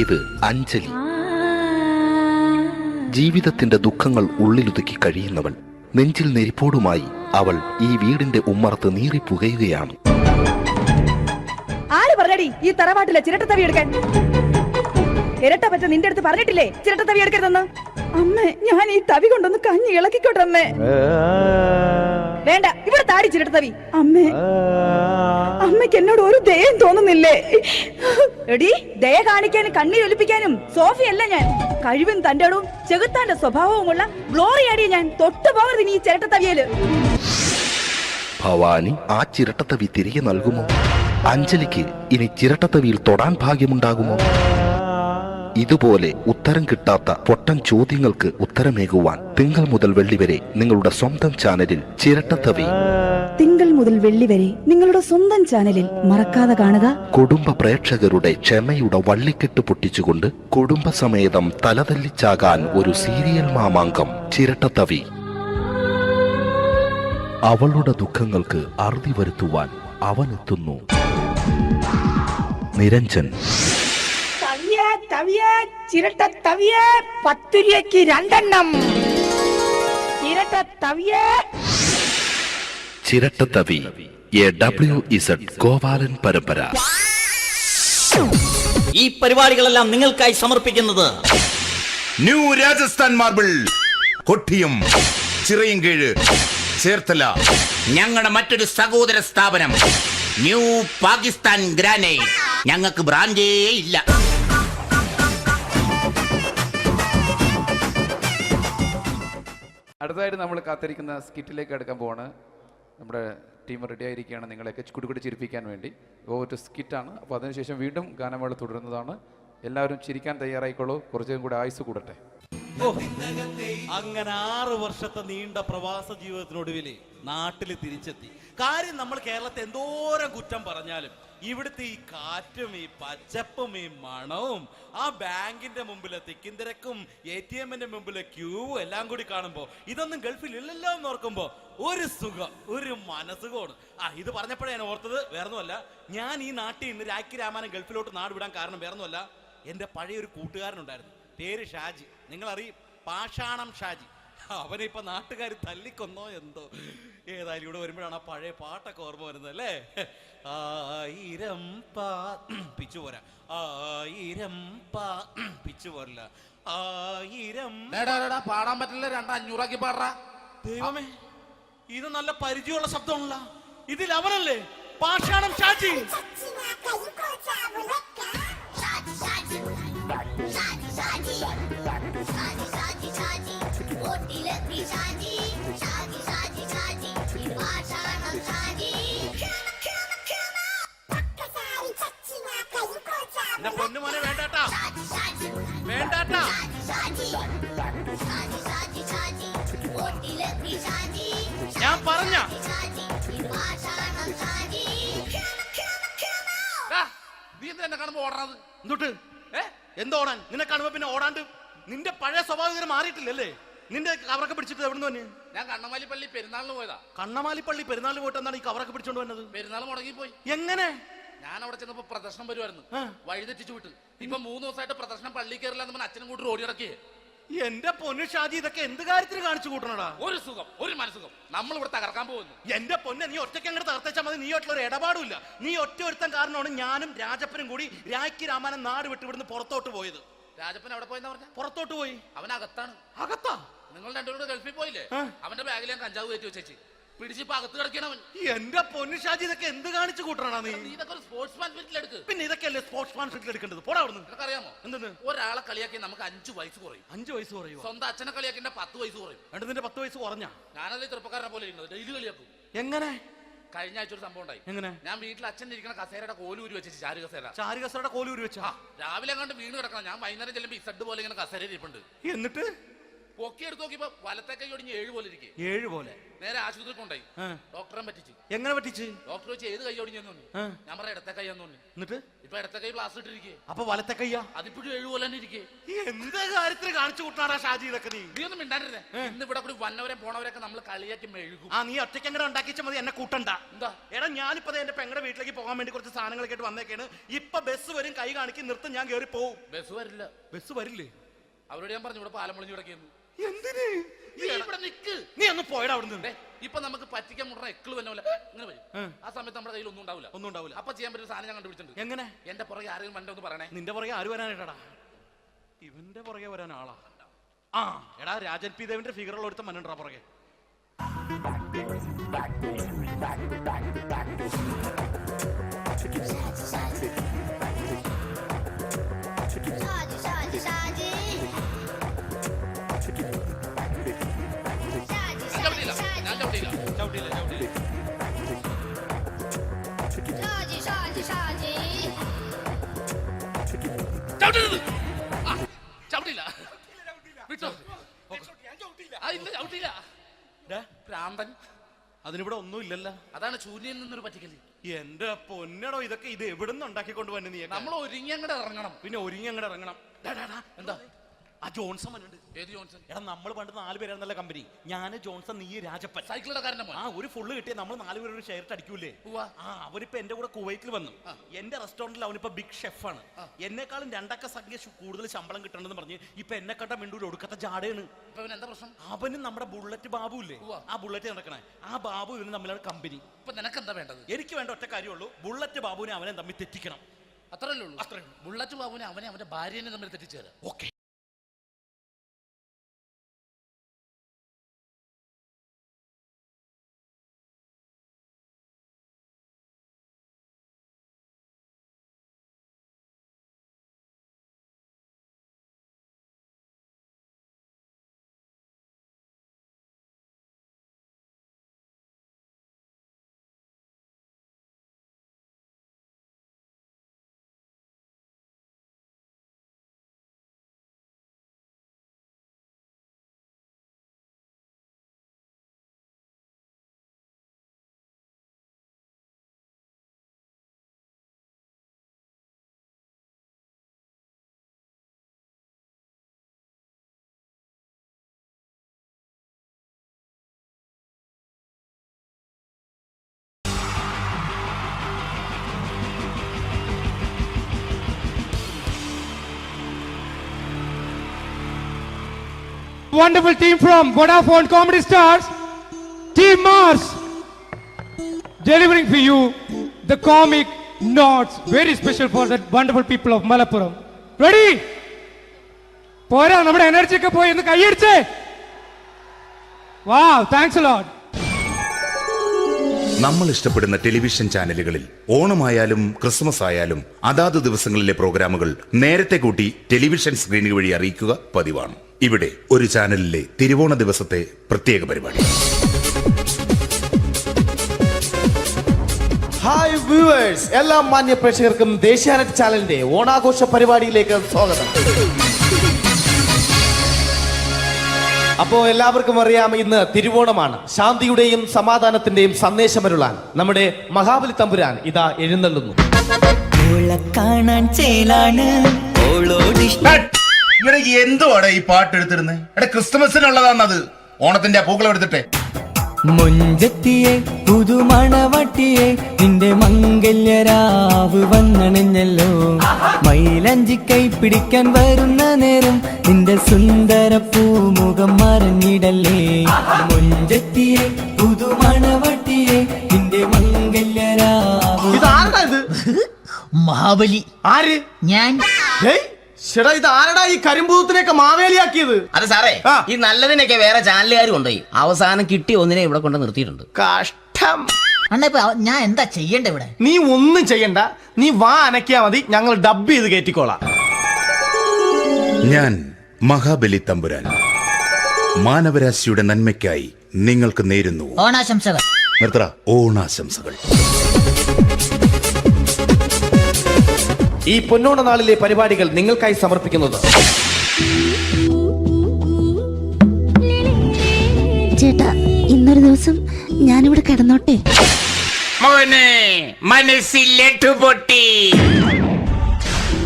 ഇത് അഞ്ജലി. ജീവിതത്തിന്റെ ദുഃഖങ്ങൾ ഉള്ളിലൊതുക്കി കഴിയുന്നവൾ. നെഞ്ചിൽ നെരിപ്പോടുമായി അവൾ ഈ വീടിന്റെ ഉമ്മറത്ത് നീറിപ്പുകയുകയാണ്. ആര് പറഞ്ഞടി ഈ തറവാട്ടിലെ ചിരട്ടത്തവി എടുക്കാൻ? ഇരട്ട പറ്റ നിന്റെ അടുത്ത് പറഞ്ഞിട്ടില്ലേ ചിരട്ടത്തവി എടുക്കരുതെന്ന്? അമ്മേ, ഞാൻ ഈ തവി കൊണ്ടൊന്ന് കഞ്ഞി ഇളക്കിക്കോട്ടെ അമ്മേ. വേണ്ട, ഇവിടെ താടി ചിരട്ടത്തവി. അമ്മേ, അമ്മയ്ക്ക് എന്നോട് ഒരു ദയം തോന്നുന്നില്ലേ? എടി, ദയ കാണിക്കാനും കണ്ണീരൊലിപ്പിക്കാനും സോഫിയല്ല ഞാൻ. കഴിവും തന്റെ ഇടവും ചെകുത്താന്റെ സ്വഭാവവുമുള്ള ഗ്ലോറി ആടിയ ഞാൻ. തൊട്ടു പോകരുത് ഈ ചിരട്ടത്തവിയല്. ഭവാനി ആ ചിരട്ടത്തവി തിരികെ നൽകുമോ? അഞ്ജലിക്ക് ഇനി ചിരട്ടത്തവിയിൽ തൊടാൻ ഭാഗ്യമുണ്ടാകുമോ? ഇതുപോലെ ഉത്തരം കിട്ടാത്ത പൊട്ടൻ ചോദ്യങ്ങൾക്ക് ഉത്തരമേകുവാൻ തിങ്കൾ മുതൽ വെള്ളി വരെ നിങ്ങളുടെ സ്വന്തം ചാനലിൽ ചിരട്ടത്തവി. തിങ്കൾ മുതൽ വെള്ളി വരെ നിങ്ങളുടെ സ്വന്തം ചാനലിൽ മറക്കാതെ കാണുക. കുടുംബ പ്രേക്ഷകരുടെ ക്ഷമയുടെ വള്ളിക്കെട്ട് പൊട്ടിച്ചുകൊണ്ട് കുടുംബസമേതം തലതല്ലിച്ചാകാൻ ഒരു സീരിയൽ മാമാങ്കം ചിരട്ടത്തവി. അവളുടെ ദുഃഖങ്ങൾക്ക് അറുതി വരുത്തുവാൻ അവനെത്തുന്നു. നിരഞ്ജൻ. ചിരട്ടത്തവിയെ 10 രൂപയ്ക്ക് 2 എണ്ണം. ചിരട്ടത്തവിയെ. ചിരട്ടത്തവി WZ ഗോപാലൻ പരമ്പര. ഈ പരിപാടികളെല്ലാം നിങ്ങൾക്കായി സമർപ്പിക്കുന്നത് ന്യൂ രാജസ്ഥാൻ മാർബിൾ, കൊട്ടിയം, ചിറയൻകീഴ്, ചേർത്തല. ഞങ്ങളുടെ മറ്റൊരു സഹോദര സ്ഥാപനം ന്യൂ പാകിസ്ഥാൻ ഗ്രാനൈറ്റ്. ഞങ്ങൾക്ക് ബ്രാൻഡേ ഇല്ല. അടുത്തതായിട്ട് നമ്മൾ കാത്തിരിക്കുന്ന സ്കിറ്റിലേക്ക് എടുക്കാൻ പോവാണ്. നമ്മുടെ ടീം റെഡി ആയിരിക്കുകയാണ് നിങ്ങളെയൊക്കെ കുടുകുടി ചിരിപ്പിക്കാൻ വേണ്ടി. ഒരു സ്കിറ്റാണ്. അപ്പോൾ അതിനുശേഷം വീണ്ടും ഗാനമേള തുടരുന്നതാണ്. എല്ലാവരും ചിരിക്കാൻ തയ്യാറായിക്കോളൂ. കുറച്ചും കൂടെ ആയുസ് കൂടട്ടെ. അങ്ങനെ 6 വർഷത്തെ നീണ്ട പ്രവാസ ജീവിതത്തിനൊടുവിൽ നാട്ടിൽ തിരിച്ചെത്തി. കാര്യം നമ്മൾ കേരളത്തെ എന്തോരം കുറ്റം പറഞ്ഞാലും ഇവിടുത്തെ ഈ കാറ്റും ഈ പച്ചപ്പും ഈ മണവും ആ ബാങ്കിന്റെ മുമ്പിലെ തിക്കും തിരക്കും ATM-ന്റെ മുമ്പിലെ ക്യൂവും എല്ലാം കൂടി കാണുമ്പോൾ ഇതൊന്നും ഗൾഫിൽ ഇല്ലല്ലോ എന്ന് ഓർക്കുമ്പോൾ ഒരു സുഖം, ഒരു മനസുഖമാണ്. ഇത് പറഞ്ഞപ്പോഴേ ഞാൻ ഓർത്തത് വേറൊന്നുമല്ല, ഞാൻ ഈ നാട്ടിൽ നിന്ന് രാഖി രാമാനം ഗൾഫിലോട്ട് നാട് വിടാൻ കാരണം വേറൊന്നുമല്ല, എൻ്റെ പഴയൊരു കൂട്ടുകാരനുണ്ടായിരുന്നു, പേര് ഷാജി. നിങ്ങളറിയും, പാഷാണം ഷാജി. അവനിപ്പോ നാട്ടുകാർ തല്ലിക്കൊന്നോ എന്തോ. ഏതായാലും ഇവിടെ വരുമ്പോഴാണ് ആ പഴയ പാട്ടൊക്കെ ഓർമ്മ വരുന്നത് അല്ലേ? 1000 പിച്ചു പോരാ, 1000 പിച്ചു പോരില്ല, 1000 പാടാൻ പറ്റില്ല, 200 പാടാ. ദൈവമേ, ഇത് നല്ല പരിചയമുള്ള ശബ്ദമുള്ള. ഇതിൽ അവനല്ലേ പാഷാണം ഷാജി? പൊന്നുമോനെ വേണ്ടാട്ടാ. പറഞ്ഞത്. എന്തുട്ട് എന്തോടാൻ? നിന്നെ കാണുമ്പോ പിന്നെ ഓടാണ്ട് നിന്റെ പഴയ സ്വഭാവം മാറിയിട്ടില്ലല്ലേ? നിന്റെ കവറൊക്കെ പിടിച്ചിട്ട് എവിടുന്ന് തന്നെ? ഞാൻ കണ്ണമാലി പള്ളി പെരുന്നാളിന് പോയതാ. കണ്ണമാലി പള്ളി പെരുന്നാളിന് പോയിട്ട് എന്താണ് ഈ കവറൊക്കെ പിടിച്ചോണ്ട് വന്നത്? പെരുന്നാൾ മുടങ്ങിപ്പോയി. എങ്ങനെ? ഞാൻ അവിടെ ചെന്നപ്പോ പ്രദർശനം വരുമായിരുന്നു, വഴിതെറ്റിച്ചു വിട്ട്. ഇപ്പൊ 3 ദിവസമായിട്ട് പ്രദർശനം പള്ളി കയറില്ല എന്ന് അച്ഛനും കൂട്ടി ഓടി ഇറക്കിയേ. എന്റെ പൊന്നു ഷാജി, ഇതൊക്കെ എന്ത് കാര്യത്തിന് കാണിച്ചു കൂട്ടണടാ? ഒരു സുഖം, ഒരു മനസുഖം. നമ്മൾ ഇവിടെ തകർക്കാൻ പോകുന്നു. എന്റെ പൊന്നെ, നീ ഒറ്റയ്ക്ക് അങ്ങോട്ട് തകർത്തേച്ചാൽ മതി. നീ ഒറ്റൊരു ഇടപാടുമില്ല. നീ ഒറ്റ ഒരുത്തൻ കാരണമാണ് ഞാനും രാജപ്പനും കൂടി രാഖി രാമാനം നാട് വിട്ട് ഇവിടുന്ന് പുറത്തോട്ട് പോയത്. രാജപ്പൻ എവിടെ പോയെന്ന് പറഞ്ഞ? പുറത്തോട്ട് പോയി. അവനകത്താണ്. അകത്താ? നിങ്ങൾ രണ്ടുപേരും ഗൾഫിൽ പോയില്ലേ? അവന്റെ ബാഗിൽ ഞാൻ കഞ്ചാവ് കയറ്റി വെച്ചേച്ച് പിടിച്ചിപ്പോ അകത്ത് കിടക്കണവൻ. എന്റെ പൊന്നു ഷാജി, ഇതൊക്കെ എന്ത് കാണിച്ചു കൂട്ടണ നീ? ഇതൊക്കെ ഒരു സ്പോർട്സ്മാൻ സ്പിരിറ്റിലെടുക്ക്. പിന്നെ ഇതൊക്കെയല്ലേ സ്പോർട്സ്മാൻ സ്പിരിറ്റിലെടുക്കേണ്ടത്? പോടാ അവിടുന്ന്. നിനക്കറിയാമോ എന്തെന്ന്? ഒരാളെ കളിയാക്കി നമുക്ക് 5 വയസ്സ് കുറയും. 5 വയസ്സ് കുറയും? സ്വന്തം അച്ഛനെ കളിയാക്കി 10 വയസ്സ് കുറയും. എന്നിട്ട് നിന്റെ 10 വയസ്സ് കുറഞ്ഞ? ഞാനത് ചെറുപ്പക്കാരനെ പോലെ ഇരുന്നത് ഡെയിലി കളിയാക്കും. എങ്ങനെ? കഴിഞ്ഞ ആഴ്ച ഒരു സംഭവം ഉണ്ടായി. എങ്ങനെ? ഞാൻ വീട്ടിൽ അച്ഛൻ ഇരിക്കുന്ന കസേരയുടെ കോലൂരി വെച്ചു. ചാരു കസേരയുടെ കോലൂരി വെച്ചാ? രാവിലെ അങ്ങോട്ട് വീണ് കിടക്കണം. ഞാൻ വൈകുന്നേരം ചെല്ലുമ്പോ ഇസഡ് പോലെ ഇങ്ങനെ കസേര ഇരിപ്പുണ്ട്. എന്നിട്ട് പൊക്കി എടുത്ത് നോക്കിയപ്പോ വലത്തെ കൈ ഒടിഞ്ഞ് 7 പോലെ ഇരിക്കും. 7 പോലെ? നേരെ ആശുപത്രി കൊണ്ടായി. ഡോക്ടറെ പറ്റിച്ച്. എങ്ങനെ പറ്റിച്ച്? ഡോക്ടർ വെച്ച് ഏത് കൈ ഒടിഞ്ഞെന്ന് തോന്നി. ഞാൻ പറയാം ഇടത്തെ കൈ തോന്നി. എന്നിട്ട് ഇപ്പൊ ഇടത്തെ കൈ പ്ലാസ്റ്റർ ഇട്ടിരിക്കേ. അപ്പൊ വലത്തെ കയ്യാ? അതിപ്പോഴും 7 പോലെ തന്നെ ഇരിക്കേ. എന്ത് കാര്യത്തിന് കാണിച്ചു കൂട്ടാടാ ഷാജി ഇതൊക്കെ? നീ ഒന്നും മിണ്ടാണ്ടിരുന്നേ. ഇന്ന് ഇവിടെ കൂടി വന്നവരെ പോണവരൊക്കെ നമ്മൾ കളിയാക്കി മെഴുകും. നീ ഒറ്റയ്ക്ക് അങ്ങനെ ഉണ്ടാക്കിച്ചാൽ മതി, എന്നെ കൂട്ടണ്ട. എന്താ? എടാ, ഞാനിപ്പോ എന്റെ പെങ്ങളുടെ വീട്ടിലേക്ക് പോകാൻ വേണ്ടി കുറച്ച് സാധനങ്ങളൊക്കെ ആയിട്ട് വന്നേക്കാണ്. ഇപ്പൊ ബസ് വരും, കൈ കാണിക്കും, നിർത്തും, ഞാൻ കയറി പോവും. ബസ് വരില്ല. ബസ് വരില്ലേ? അവരോട് ഞാൻ പറഞ്ഞു ഇവിടെ പാലം പൊളിഞ്ഞു കിടക്കുന്നു. എന്തിന്? ഇവിടെ നിക്ക്. നീ ഒന്ന് പോയടാ അവിടുന്ന്. ഇപ്പൊ നമുക്ക് പറ്റിക്കാൻ മുട എക്കിള് തന്നെ ഇങ്ങനെ വരും. ആ സമയത്ത് നമ്മുടെ കയ്യിൽ ഒന്നും ഉണ്ടാവില്ല. അപ്പൊ ചെയ്യാൻ പറ്റുന്ന സാധനം ഞാൻ കണ്ടുപിടിച്ചിട്ടുണ്ട്. എങ്ങനെ? എന്റെ പുറകെ ആരെങ്കിലും വണ്ടി ഒന്ന് പറയണേ. നിന്റെ പുറകെ ആര് വരാനായിട്ടാടാ? ഇവന്റെ പുറകെ വരാൻ ആളാ? എടാ, രാജൻ പി ദേവിന്റെ ഫിഗറുള്ള ഒരുത്ത മനുണ്ടാ പുറകെ. അതിനിവിടെ ഒന്നും ഇല്ലല്ലോ. അതാണ് ശൂന്യയിൽ നിന്നൊരു പറ്റിക്കല്. എന്റെ പൊന്നടോ, ഇതൊക്കെ ഇത് എവിടുന്ന് ഉണ്ടാക്കിക്കൊണ്ട് വന്നു നീ? നമ്മൾ ഒരുങ്ങി അങ്ങോട്ട് ഇറങ്ങണം. പിന്നെ ഒരുങ്ങി അങ്ങോട്ട് ഇറങ്ങണം. എന്താ? ആ ജോൺസൺ വന്നുണ്ട്. ഏത് ജോൺസൺ? എടാ, നമ്മൾ പണ്ട് 4 പേരായിരുന്നല്ല കമ്പനി. ഞാന്, ജോൺസൺ, നീ, രാജപ്പൻ. സൈക്കിളുടെ കാരന്റെ മോൻ. ഒരു ഫുള്ള് കിട്ടിയ നമ്മൾ 4 പേര് ഒരു ഷെയർ അടിക്കൂലേ? അവനിപ്പോ എന്റെ കൂടെ കുവൈറ്റിൽ വന്നു. എന്റെ റെസ്റ്റോറന്റിൽ അവനിപ്പോ ബിഗ് ഷെഫാണ്. എന്നെക്കാളും 2 അക്ക സംഖ്യ കൂടുതൽ ശമ്പളം കിട്ടണമെന്ന് പറഞ്ഞ് ഇപ്പൊ എന്നെ കണ്ട മിണ്ടൂര് ഒടുക്കത്തെ ജാടയാണ്. എന്താ പ്രശ്നം? അവന് നമ്മുടെ ബുള്ളറ്റ് ബാബു ഇല്ലേ, ആ ബുള്ളറ്റ് നടക്കണേ, ആ ബാബു ഇവന് തമ്മിലാണ് കമ്പനി. ഇപ്പൊ നിനക്ക് എന്താ വേണ്ടത്? എനിക്ക് വേണ്ട ഒറ്റ കാര്യമുള്ളൂ, ബുള്ളറ്റ് ബാബുവിനെ അവനെ തമ്മിൽ തെറ്റിക്കണം. അത്രയല്ലേ ഉള്ളൂ? ബുള്ളറ്റ് ബാബുവിനെ അവനെ അവന്റെ ഭാര്യനെ തമ്മിൽ തെറ്റിച്ചേരാ. Okay. Wonderful team from Vodafone Comedy Stars, Team Mars, delivering for you the comic notes, very special for the wonderful people of Malappuram. Ready? പോരാ, നമ്മുടെ എനർജി ഒക്കെ പോയി, ഒന്ന് കൈയടിച്ചേ. Wow, thanks a lot. നമ്മൾ ഇഷ്ടപ്പെടുന്ന ടെലിവിഷൻ ചാനലുകളിൽ ഓണമായാലും ക്രിസ്മസ് ആയാലും അതാത് ദിവസങ്ങളിലെ പ്രോഗ്രാമുകൾ നേരത്തെ കൂട്ടി ടെലിവിഷൻ സ്ക്രീനുകൾ വഴി അറിയിക്കുക പതിവാണ്. ഇവിടെ ഒരു ചാനലിലെ തിരുവോണ ദിവസത്തെ പ്രത്യേക പരിപാടി. ഹായ് വ്യൂവേഴ്സ്, എല്ലാ മാന്യ പ്രേക്ഷകർക്കും ദേശീയാനെറ്റ് ചാനലിന്റെ ഓണാഘോഷ പരിപാടിയിലേക്ക് സ്വാഗതം. അപ്പോ എല്ലാവർക്കും അറിയാം, ഇന്ന് തിരുവോണമാണ്. ശാന്തിയുടെയും സമാധാനത്തിന്റെയും സന്ദേശമരുളാൻ നമ്മുടെ മഹാബലി തമ്പുരാൻ ഇതാ എഴുന്നള്ളുന്നു. ഓളെ കാണാൻ ചേലാണ് ഓളോടിഷ്ടം. എന്തുവാടെ ഈ പാട്ട് എടുത്തിരുന്നത്? എടാ ക്രിസ്മസിനുള്ളതാണത്. ഓണത്തിന്റെ പൂക്കളം എടുത്തിട്ടെ. മുഞ്ചത്തിയെ പുതുമണവട്ടിയെ നിന്റെ മംഗല്യരാവ് വന്നണഞ്ഞല്ലോ. മൈലഞ്ചി കൈ പിടിക്കാൻ വരുന്ന നേരം നിന്റെ സുന്ദര പൂമുഖം മറഞ്ഞിടല്ലേ. മുഞ്ചത്തിയെ പുതുമണവട്ടിയെ നിന്റെ മംഗല്യരാവ്. മഹാബലി. ആര്? ഞാൻ. ചേട്ടാ ഇത് ആരടാ ഈ കരിമ്പൂത്തിനെയൊക്കെ മാവേലിയാക്കിയത്? അതെ സാറേ, ഈ നല്ലതിനൊക്കെ വേറെ ചാനലുകാർ കൊണ്ടുപോയി അവസാനം കിട്ടിയ ഒന്നിനെ ഇവിടെ കൊണ്ട് നിർത്തിയിട്ടുണ്ട്. കഷ്ടം. ഞാൻ എന്താ ചെയ്യണ്ട ഇവിടെ? നീ ഒന്നും ചെയ്യണ്ട, നീ വാ അനക്കിയാ മതി, ഞങ്ങൾ ഡബ് ചെയ്ത് കയറ്റിക്കോളാം. ഞാൻ മഹാബലി തമ്പുരാൻ മാനവരാശിയുടെ നന്മയ്ക്കായി നിങ്ങൾക്ക് നേരുന്നു ഓണാശംസകൾ. നിർത്തറ. ഓണാശംസകൾ. ഈ പൊന്നോണ നാളിലെ പരിപാടികൾ നിങ്ങൾക്കായി സമർപ്പിക്കുന്നത് ചേട്ടാ, ഇന്നൊരു ദിവസം ഞാനിവിടെ കിടന്നോട്ടെ? മോനെ മനസ്സിലെട്ടു പൊട്ടി.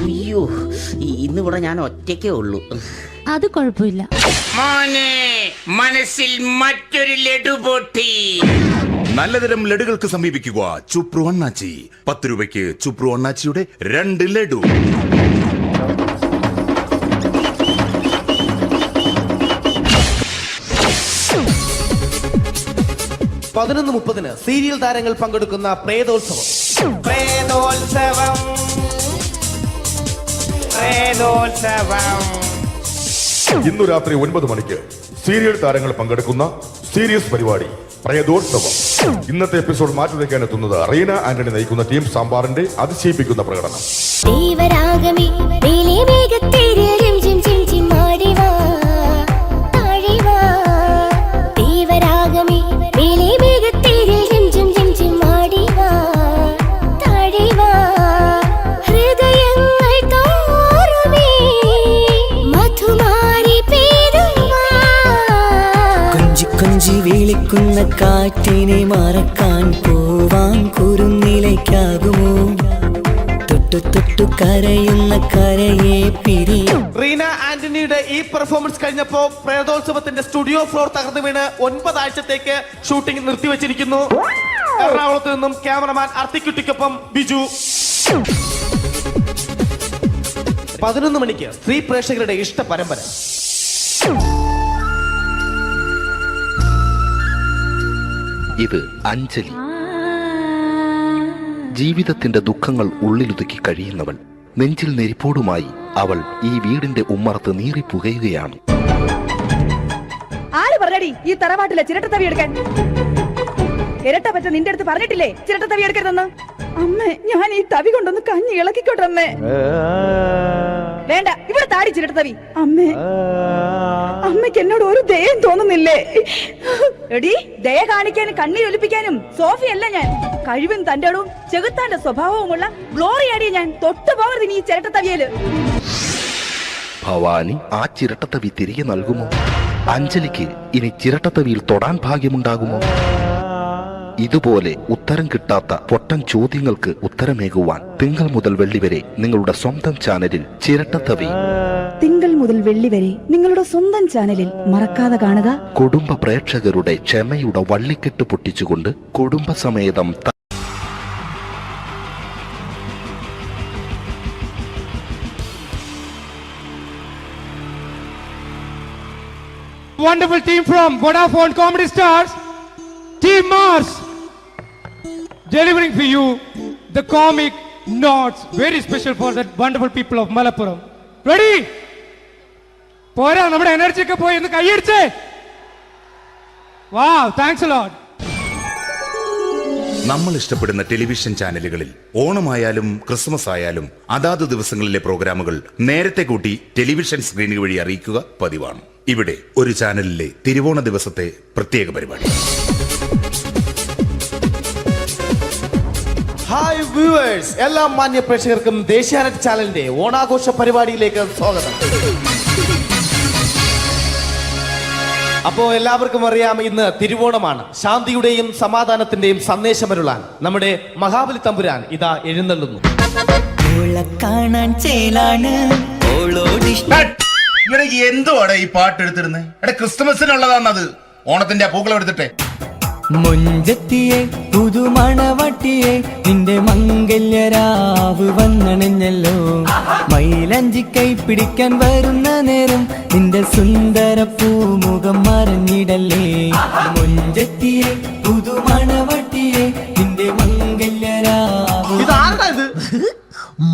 അയ്യോ, ഇന്നിവിടെ ഞാൻ ഒറ്റയ്ക്കേ ഉള്ളൂ. അത് കുഴപ്പമില്ല. മോനെ മനസ്സിൽ മറ്റൊരു ലഡു പൊട്ടി. നല്ലതരം ലഡുകൾക്ക് സമീപിക്കുക ചുപ്രു അണ്ണാച്ചി. 10 രൂപയ്ക്ക് ചുപ്രു അണ്ണാച്ചിയുടെ 2 ലഡു. പതിനൊന്ന് 30 സീരിയൽ താരങ്ങൾ പങ്കെടുക്കുന്ന പ്രേതോത്സവം. ഇന്നു രാത്രി 9 മണിക്ക് സീരിയൽ താരങ്ങൾ പങ്കെടുക്കുന്ന സീരിയസ് പരിപാടി പ്രേതോത്സവം. ഇന്നത്തെ എപ്പിസോഡ് മാറ്റിവെക്കാൻ എത്തുന്നത് റീന ആന്റണി നയിക്കുന്ന ടീം സാമ്പാറിന്റെ അതിശയിപ്പിക്കുന്ന പ്രകടനം. കൊഞ്ചി വിളിക്കുന്ന കാറ്റിനെ മറക്കാൻ പോവാൻ കുറുനിലയ്ക്കാകുമോ? തൊട്ടു തൊട്ടു കരയുന്ന കരയെ പിരിയും. റീന ആന്റണിയുടെ ഈ പെർഫോമൻസ് കഴിഞ്ഞപ്പോ പ്രേതോത്സവത്തിന്റെ സ്റ്റുഡിയോ ഫ്ലോർ തകർന്നു വീണ് 9 ആഴ്ചത്തേക്ക് ഷൂട്ടിംഗ് നിർത്തിവെച്ചിരിക്കുന്നു. എറണാകുളത്ത് നിന്നും ക്യാമറമാൻ അർത്തിക്കുട്ടിക്കൊപ്പം ബിജു. 11 മണിക്ക് സ്ത്രീ പ്രേക്ഷകരുടെ ഇഷ്ട പരമ്പര. ഇത് അഞ്ജലി. ജീവിതത്തിന്റെ ദുഃഖങ്ങൾ ഉള്ളിലൊതുക്കി കഴിയുന്നവൾ. നെഞ്ചിൽ നെരിപ്പോടുമായി അവൾ ഈ വീടിന്റെ ഉമ്മറത്ത് നീറി പുകയുകയാണ്. ആര് പറഞ്ഞടി ഈ തറവാട്ടിലെ ചിരട്ടത്തവി എടുക്കാൻ? ഇരട്ട പറ്റ നിന്റെ അടുത്ത് പറഞ്ഞിട്ടില്ലേ ചിരട്ടത്തവി എടുക്കരുതെന്ന്? അമ്മേ, ഞാൻ ഈ തവി കൊണ്ടൊന്ന് കഞ്ഞി ഇളക്കിക്കോട്ടെ അമ്മേ. വേണ്ട, ഇവിടെ താടി ചിരട്ടത്തവി. അമ്മേ, അമ്മയ്ക്ക് എന്നോട് ഒരു ദയം തോന്നുന്നില്ലേ? എടി, ദയ കാണിക്കാനും കണ്ണീരൊലിപ്പിക്കാനും സോഫിയല്ല ഞാൻ. കഴിവും തന്റെടും ചെകുത്താന്റെ സ്വഭാവവുമുള്ള ഗ്ലോറി ആടിയ ഞാൻ. തൊട്ടു പോകരുത് ഇനി ഈ ചിരട്ടത്തവിയല്. ഭവാനി ആ ചിരട്ടത്തവി തിരികെ നൽകുമോ? അഞ്ജലിക്ക് ഇനി ചിരട്ടത്തവിയിൽ തൊടാൻ ഭാഗ്യമുണ്ടാകുമോ? ഇതുപോലെ ഉത്തരം കിട്ടാത്ത പൊട്ടൻ ചോദ്യങ്ങൾക്ക് ഉത്തരമേകുവാൻ തിങ്കൾ മുതൽ വെള്ളി വരെ നിങ്ങളുടെ സ്വന്തം ചാനലിൽ ചിരട്ടത്തവി. തിങ്കൾ മുതൽ വെള്ളി വരെ നിങ്ങളുടെ സ്വന്തം ചാനലിൽ മറക്കാതെ കാണുക. കുടുംബ പ്രേക്ഷകരുടെ ക്ഷമയുടെ വള്ളിക്കെട്ട് പൊട്ടിച്ചുകൊണ്ട് കുടുംബസമേതം Wonderful team from Vodafone Comedy Stars, Team Mars, delivering for you the comic notes, very special for the wonderful people of Malappuram. Ready? പോരാ, നമ്മുടെ എനർജി ഒക്കെ പോയി ഒന്ന് കൈയടിച്ചേ. Wow, thanks a lot. നമ്മൾ ഇഷ്ടപ്പെടുന്ന ടെലിവിഷൻ ചാനലുകളിൽ ഓണമായാലും ക്രിസ്മസ് ആയാലും അതാത് ദിവസങ്ങളിലെ പ്രോഗ്രാമുകൾ നേരത്തെ കൂട്ടി ടെലിവിഷൻ സ്ക്രീനുകൾ വഴി അറിയിക്കുക പതിവാണ്. ഇവിടെ ഒരു ചാനലിലെ തിരുവോണ ദിവസത്തെ പ്രത്യേക പരിപാടി. ഹായ് വ്യൂവേഴ്സ്, എല്ലാ മാന്യ പ്രേക്ഷകർക്കും ദേശീയാനെറ്റ് ചാനലിന്റെ ഓണാഘോഷ പരിപാടിയിലേക്ക് സ്വാഗതം. അപ്പോ എല്ലാവർക്കും അറിയാം, ഇന്ന് തിരുവോണമാണ്. ശാന്തിയുടെയും സമാധാനത്തിന്റെയും സന്ദേശമരുളാൻ നമ്മുടെ മഹാബലി തമ്പുരാൻ ഇതാ എഴുന്നള്ളുന്നു. ഓളെ കാണാൻ ചേലാണ് ഓളോടിഷ്ടം. ഇവിടെ എന്തുവാടെ ഈ പാട്ട് എടുത്തിരുന്നത്? എടാ ക്രിസ്തുമസിനുള്ളതാണത്. ഓണത്തിന്റെ ആ പൂക്കളം എടുത്തിട്ടെ. മുഞ്ചത്തിയെ പുതുമണവട്ടിയെ നിന്റെ മംഗല്യരാവ് വന്നണഞ്ഞല്ലോ. മൈലഞ്ചി കൈ പിടിക്കാൻ വരുന്ന നേരം നിന്റെ സുന്ദര പൂമുഖം മറഞ്ഞിടല്ലേ. മുഞ്ചത്തിയെ പുതുമണവട്ടിയെ നിന്റെ മംഗല്യരാവ്.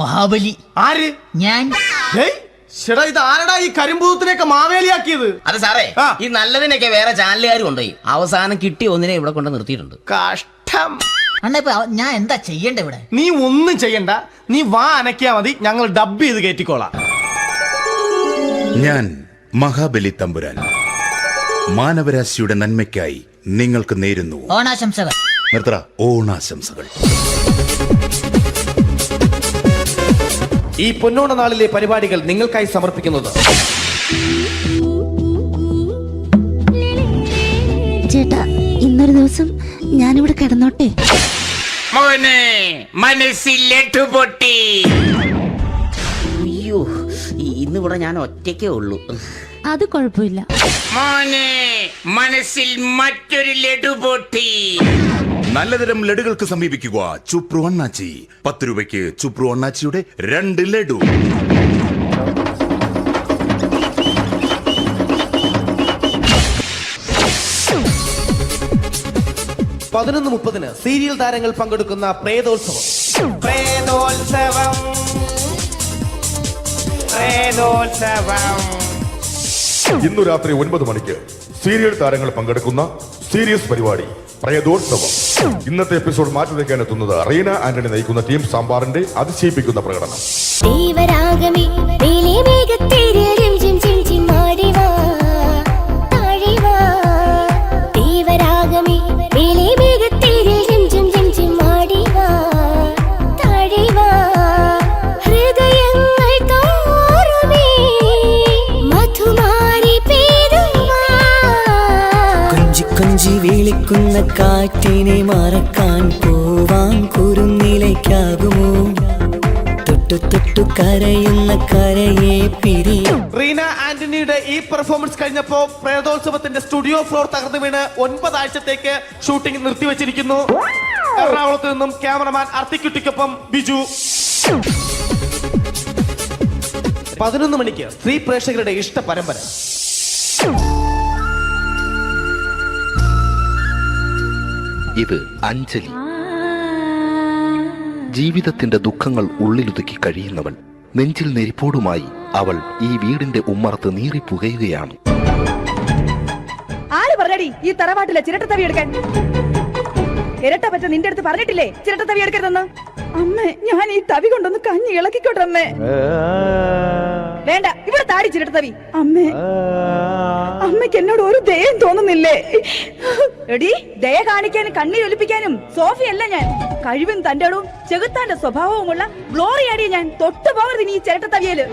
മഹാബലി. ആര്? ഞാൻ. ഇത് ആരടാ ഈ കരിമ്പൂത്തിനെയൊക്കെ മാവേലിയാക്കിയത്? അത് സാറേ, ഈ നല്ലതിനൊക്കെ വേറെ ചാനലുകാർ കൊണ്ടുപോയി അവസാനം കിട്ടി ഒന്നിനെ ഇവിടെ കൊണ്ട് നിർത്തിയിട്ടുണ്ട്. കഷ്ടം. ഞാൻ എന്താ ചെയ്യണ്ട ഇവിടെ? നീ ഒന്നും ചെയ്യണ്ട, നീ വാ അനക്കിയാ മതി, ഞങ്ങൾ ഡബ് ചെയ്ത് കയറ്റിക്കോളാം. ഞാൻ മഹാബലി തമ്പുരാൻ മാനവരാശിയുടെ നന്മയ്ക്കായി നിങ്ങൾക്ക് നേരുന്നു ഓണാശംസകൾ. നിർത്തറ. ഓണാശംസകൾ. ഈ പൊന്നോണ നാളിലെ പരിപാടികൾ നിങ്ങൾക്കായി സമർപ്പിക്കുന്നത് ചേട്ടാ, ഇന്നൊരു ദിവസം ഞാനിവിടെ കിടന്നോട്ടെ? മോനെ മനസ്സിലെട്ടു പൊട്ടി. അയ്യോ, ഇന്നിവിടെ ഞാൻ ഒറ്റയ്ക്കേ ഉള്ളൂ. അത് കുഴപ്പമില്ല. മോനെ മനസ്സിൽ മറ്റൊരു ലഡു പൊട്ടി. നല്ലതരം ലഡുകൾക്ക് സമീപിക്കുക ചുപ്രു അണ്ണാച്ചി. 10 രൂപയ്ക്ക് ചുപ്രു അണ്ണാച്ചിയുടെ 2 ലഡു. (11:30) സീരിയൽ താരങ്ങൾ പങ്കെടുക്കുന്ന പ്രേതോത്സവം. ഇന്നു രാത്രി 9 മണിക്ക് സീരിയൽ താരങ്ങൾ പങ്കെടുക്കുന്ന സീരിയസ് പരിപാടി പ്രേതോത്സവം. ഇന്നത്തെ എപ്പിസോഡ് മാറ്റി വയ്ക്കാൻ എത്തുന്നത് റീന ആന്റണി നയിക്കുന്ന ടീം സാമ്പാറിന്റെ അതിശയിപ്പിക്കുന്ന പ്രകടനം. കൊഞ്ചി വിളിക്കുന്ന കാറ്റിനെ മറക്കാൻ പോവാൻ കുറുനിലയ്ക്കാകുമോ? തൊട്ടു തൊട്ടു കരയുന്ന കരയെ പിരിയും. റീന ആന്റണിയുടെ ഈ പെർഫോമൻസ് കഴിഞ്ഞപ്പോ പ്രേതോത്സവത്തിന്റെ സ്റ്റുഡിയോ ഫ്ലോർ തകർന്നു വീണ് 9 ആഴ്ചത്തേക്ക് ഷൂട്ടിംഗ് നിർത്തിവെച്ചിരിക്കുന്നു. എറണാകുളത്ത് നിന്നും ക്യാമറമാൻ അർത്തിക്കുട്ടിക്കൊപ്പം ബിജു. 11 മണിക്ക് സ്ത്രീ പ്രേക്ഷകരുടെ ഇഷ്ട പരമ്പര. ഇത് അഞ്ജലി. ജീവിതത്തിന്റെ ദുഃഖങ്ങൾ ഉള്ളിലൊതുക്കി കഴിയുന്നവൾ. നെഞ്ചിൽ നെരിപ്പോടുമായി അവൾ ഈ വീടിന്റെ ഉമ്മറത്ത് നീറിപ്പുകയുകയാണ്. ആര് പറഞ്ഞടി ഈ തറവാട്ടിലെ ചിരട്ടത്തവി എടുക്കാൻ? ഇരട്ട പറ്റ നിന്റെ അടുത്ത് പറഞ്ഞിട്ടില്ലേ ചിരട്ടത്തവി എടുക്കരുതെന്ന്? അമ്മേ, ഞാൻ ഈ തവി കൊണ്ടൊന്ന് കഞ്ഞി ഇളക്കിക്കോട്ടെ അമ്മേ. വേണ്ട, ഇവിടെ താടി ചിരട്ടത്തവി. അമ്മേ, അമ്മയ്ക്ക് എന്നോട് ഒരു ദയം തോന്നുന്നില്ലേ? എടി, ദയ കാണിക്കാനും കണ്ണീരൊലിപ്പിക്കാനും സോഫിയല്ല ഞാൻ. കഴിവും തന്റെ ഇടവും ചെകുത്താന്റെ സ്വഭാവവുമുള്ള ഗ്ലോറിയാടി ഞാൻ. തൊട്ടുപോകരുത് നീ ചിരട്ടത്തവിയല്.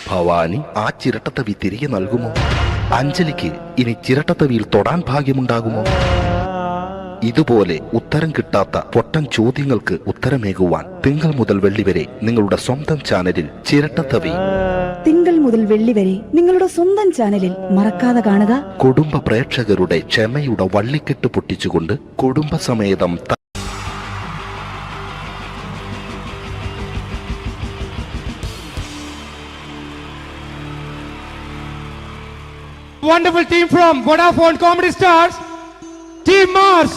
ഭവാനി ആ ചിരട്ടത്തവി തിരികെ നൽകുമോ? അഞ്ജലിക്ക് ഇനി ചിരട്ടത്തവിയിൽ തൊടാൻ ഭാഗ്യമുണ്ടാകുമോ? ഇതുപോലെ ഉത്തരം കിട്ടാത്ത പൊട്ടൻ ചോദ്യങ്ങൾക്ക് ഉത്തരമേകുവാൻ തിങ്കൾ മുതൽ വെള്ളി വരെ നിങ്ങളുടെ സ്വന്തം ചാനലിൽ ചിരട്ടത്തവി. തിങ്കൾ മുതൽ വെള്ളി വരെ നിങ്ങളുടെ സ്വന്തം ചാനലിൽ മറക്കാതെ കാണുക. കുടുംബ പ്രേക്ഷകരുടെ ക്ഷമയുടെ വള്ളിക്കെട്ട് പൊട്ടിച്ചുകൊണ്ട് കുടുംബസമേതം Wonderful team from Vodafone Comedy Stars, Team Mars,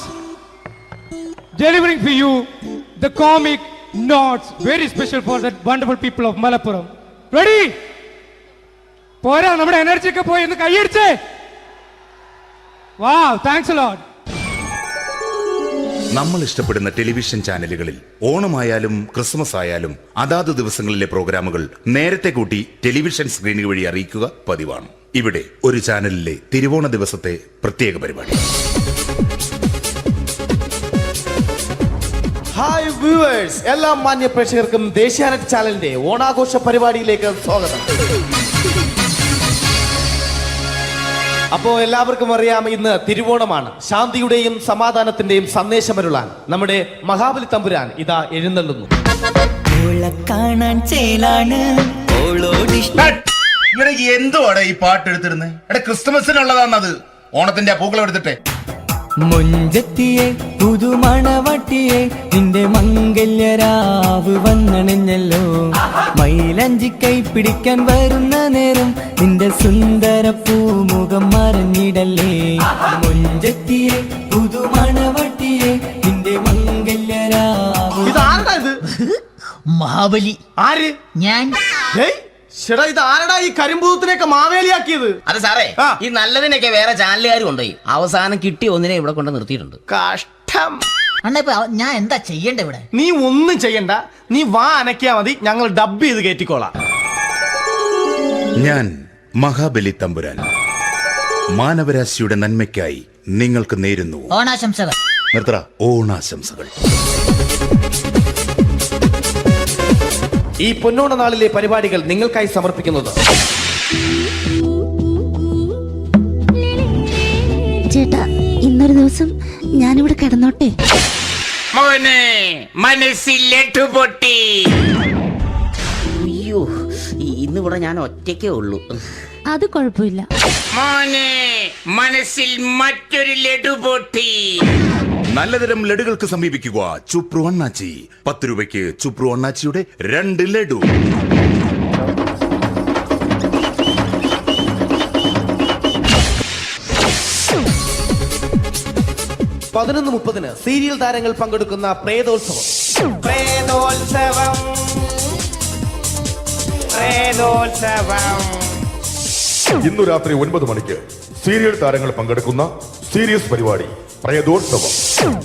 delivering for you the comic notes, very special for the wonderful people of Malappuram. Ready? പോരാ, നമ്മുടെ എനർജി ഒക്കെ പോയി ഒന്ന് കൈയടിച്ചേ. Wow, thanks a lot. നമ്മൾ ഇഷ്ടപ്പെടുന്ന ടെലിവിഷൻ ചാനലുകളിൽ ഓണമായാലും ക്രിസ്മസ് ആയാലും അതാത് ദിവസങ്ങളിലെ പ്രോഗ്രാമുകൾ നേരത്തെ കൂട്ടി ടെലിവിഷൻ സ്ക്രീനുകൾ വഴി അറിയിക്കുക പതിവാണ്. ഇവിടെ ഒരു ചാനലിലെ തിരുവോണ ദിവസത്തെ പ്രത്യേക പരിപാടി. ഹായ് വ്യൂവേഴ്സ്, എല്ലാ മാന്യ പ്രേക്ഷകർക്കും ദേശീയാനെറ്റ് ചാനലിന്റെ ഓണാഘോഷ പരിപാടിയിലേക്ക് സ്വാഗതം. അപ്പോ എല്ലാവർക്കും അറിയാം, ഇന്ന് തിരുവോണമാണ്. ശാന്തിയുടെയും സമാധാനത്തിന്റെയും സന്ദേശമരുളാൻ നമ്മുടെ മഹാബലി തമ്പുരാൻ ഇതാ എഴുന്നള്ളുന്നു. ഓളെ കാണാൻ ചേലാണ് ഓളോടിഷ്ടം. ഇവിടെ എന്തുവാടെ ഈ പാട്ട് എടുത്തിരുന്നത്? എടാ ക്രിസ്തുമസിനുള്ളതാണത്. ഓണത്തിന്റെ പൂക്കളം എടുത്തിട്ടെ. മുഞ്ചത്തിയെ പുതുമണവട്ടിയെ നിന്റെ മംഗല്യരാവ് വന്നണിഞ്ഞല്ലോ. മൈലഞ്ചി കൈ പിടിക്കാൻ വരുന്ന നേരം നിന്റെ സുന്ദര പൂമുഖം മറഞ്ഞിടല്ലേ. മുഞ്ചത്തിയെ പുതുമണവട്ടിയെ നിന്റെ മംഗല്യരാവ്. ഇതാരടാ ഇത്? മഹാബലി. ആര്? ഞാൻ. ചേട്ടാ ഇത് ആരടാ ഈ കരിമ്പൂത്തിനെയൊക്കെ മാവേലിയാക്കിയത്? അത് സാറേ, ഈ നല്ലതിനൊക്കെ വേറെ ചാനലുകാർ കൊണ്ടുപോയി അവസാനം കിട്ടി ഒന്നിനെ ഇവിടെ കൊണ്ട് നിർത്തിയിട്ടുണ്ട്. കഷ്ടം. അണ്ണ ഇപ്പൊ ഞാൻ എന്താ ചെയ്യണ്ട ഇവിടെ? നീ ഒന്നും ചെയ്യണ്ട, നീ വാ അനക്കിയാ മതി, ഞങ്ങൾ ഡബ് ചെയ്ത് കയറ്റിക്കോളാം. ഞാൻ മഹാബലി തമ്പുരാൻ മാനവരാശിയുടെ നന്മയ്ക്കായി നിങ്ങൾക്ക് നേരുന്നു ഓണാശംസകൾ. നിർത്തറ ഓണാശംസകൾ. ഈ പൊന്നോണ നാളിലെ പരിപാടികൾ നിങ്ങൾക്കായി സമർപ്പിക്കുന്നത് ചേട്ടാ, ഇന്നൊരു ദിവസം ഞാനിവിടെ കിടന്നോട്ടെ? മോനെ മനസ്സിലെട്ടു പൊട്ടി. അയ്യോ, ഇന്നിവിടെ ഞാൻ ഒറ്റയ്ക്കേ ഉള്ളൂ. അത് കുഴപ്പമില്ല. മോനെ മനസ്സിൽ മറ്റൊരു ലഡു പൊട്ടി. നല്ലതരം ലഡുകൾക്ക് സമീപിക്കുക ചുപ്രു അണ്ണാച്ചി. 10 രൂപയ്ക്ക് ചുപ്രു അണ്ണാച്ചിയുടെ 2 ലഡു. പതിനൊന്ന് 30 സീരിയൽ താരങ്ങൾ പങ്കെടുക്കുന്ന പ്രേതോത്സവം. പ്രേതോത്സവം, പ്രേതോത്സവം. ഇന്നു രാത്രി 9 മണിക്ക് സീരിയൽ താരങ്ങൾ പങ്കെടുക്കുന്ന സീരിയസ് പരിപാടി പ്രേതോത്സവം.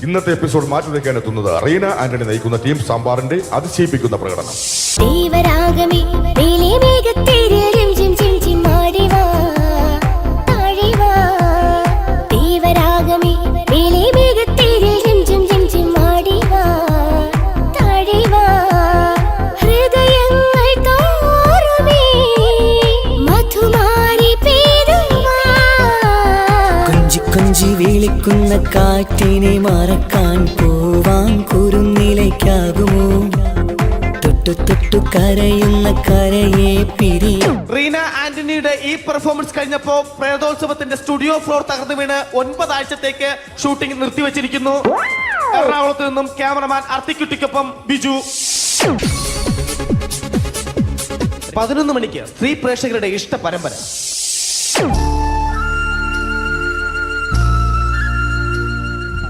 ഇന്നത്തെ എപ്പിസോഡ് മാറ്റി വയ്ക്കാൻ എത്തുന്നത് റീന ആന്റണി നയിക്കുന്ന ടീം സാമ്പാറിന്റെ അതിശയിപ്പിക്കുന്ന പ്രകടനം. കൊഞ്ചി വിളിക്കുന്ന കാറ്റിനെ മറക്കാൻ പോവാൻ കുറുനിലയ്ക്കാകുമോ? തൊട്ടു തൊട്ടു കരയുന്ന കരയെ പിരിയും. റീന ആന്റണിയുടെ ഈ പെർഫോമൻസ് കഴിഞ്ഞപ്പോ പ്രേതോത്സവത്തിന്റെ സ്റ്റുഡിയോ ഫ്ലോർ തകർന്നു വീണ് 9 ആഴ്ചത്തേക്ക് ഷൂട്ടിംഗ് നിർത്തിവെച്ചിരിക്കുന്നു. എറണാകുളത്ത് നിന്നും ക്യാമറമാൻ അർത്തിക്കുട്ടിക്കൊപ്പം ബിജു. 11 മണിക്ക് സ്ത്രീ പ്രേക്ഷകരുടെ ഇഷ്ട പരമ്പര.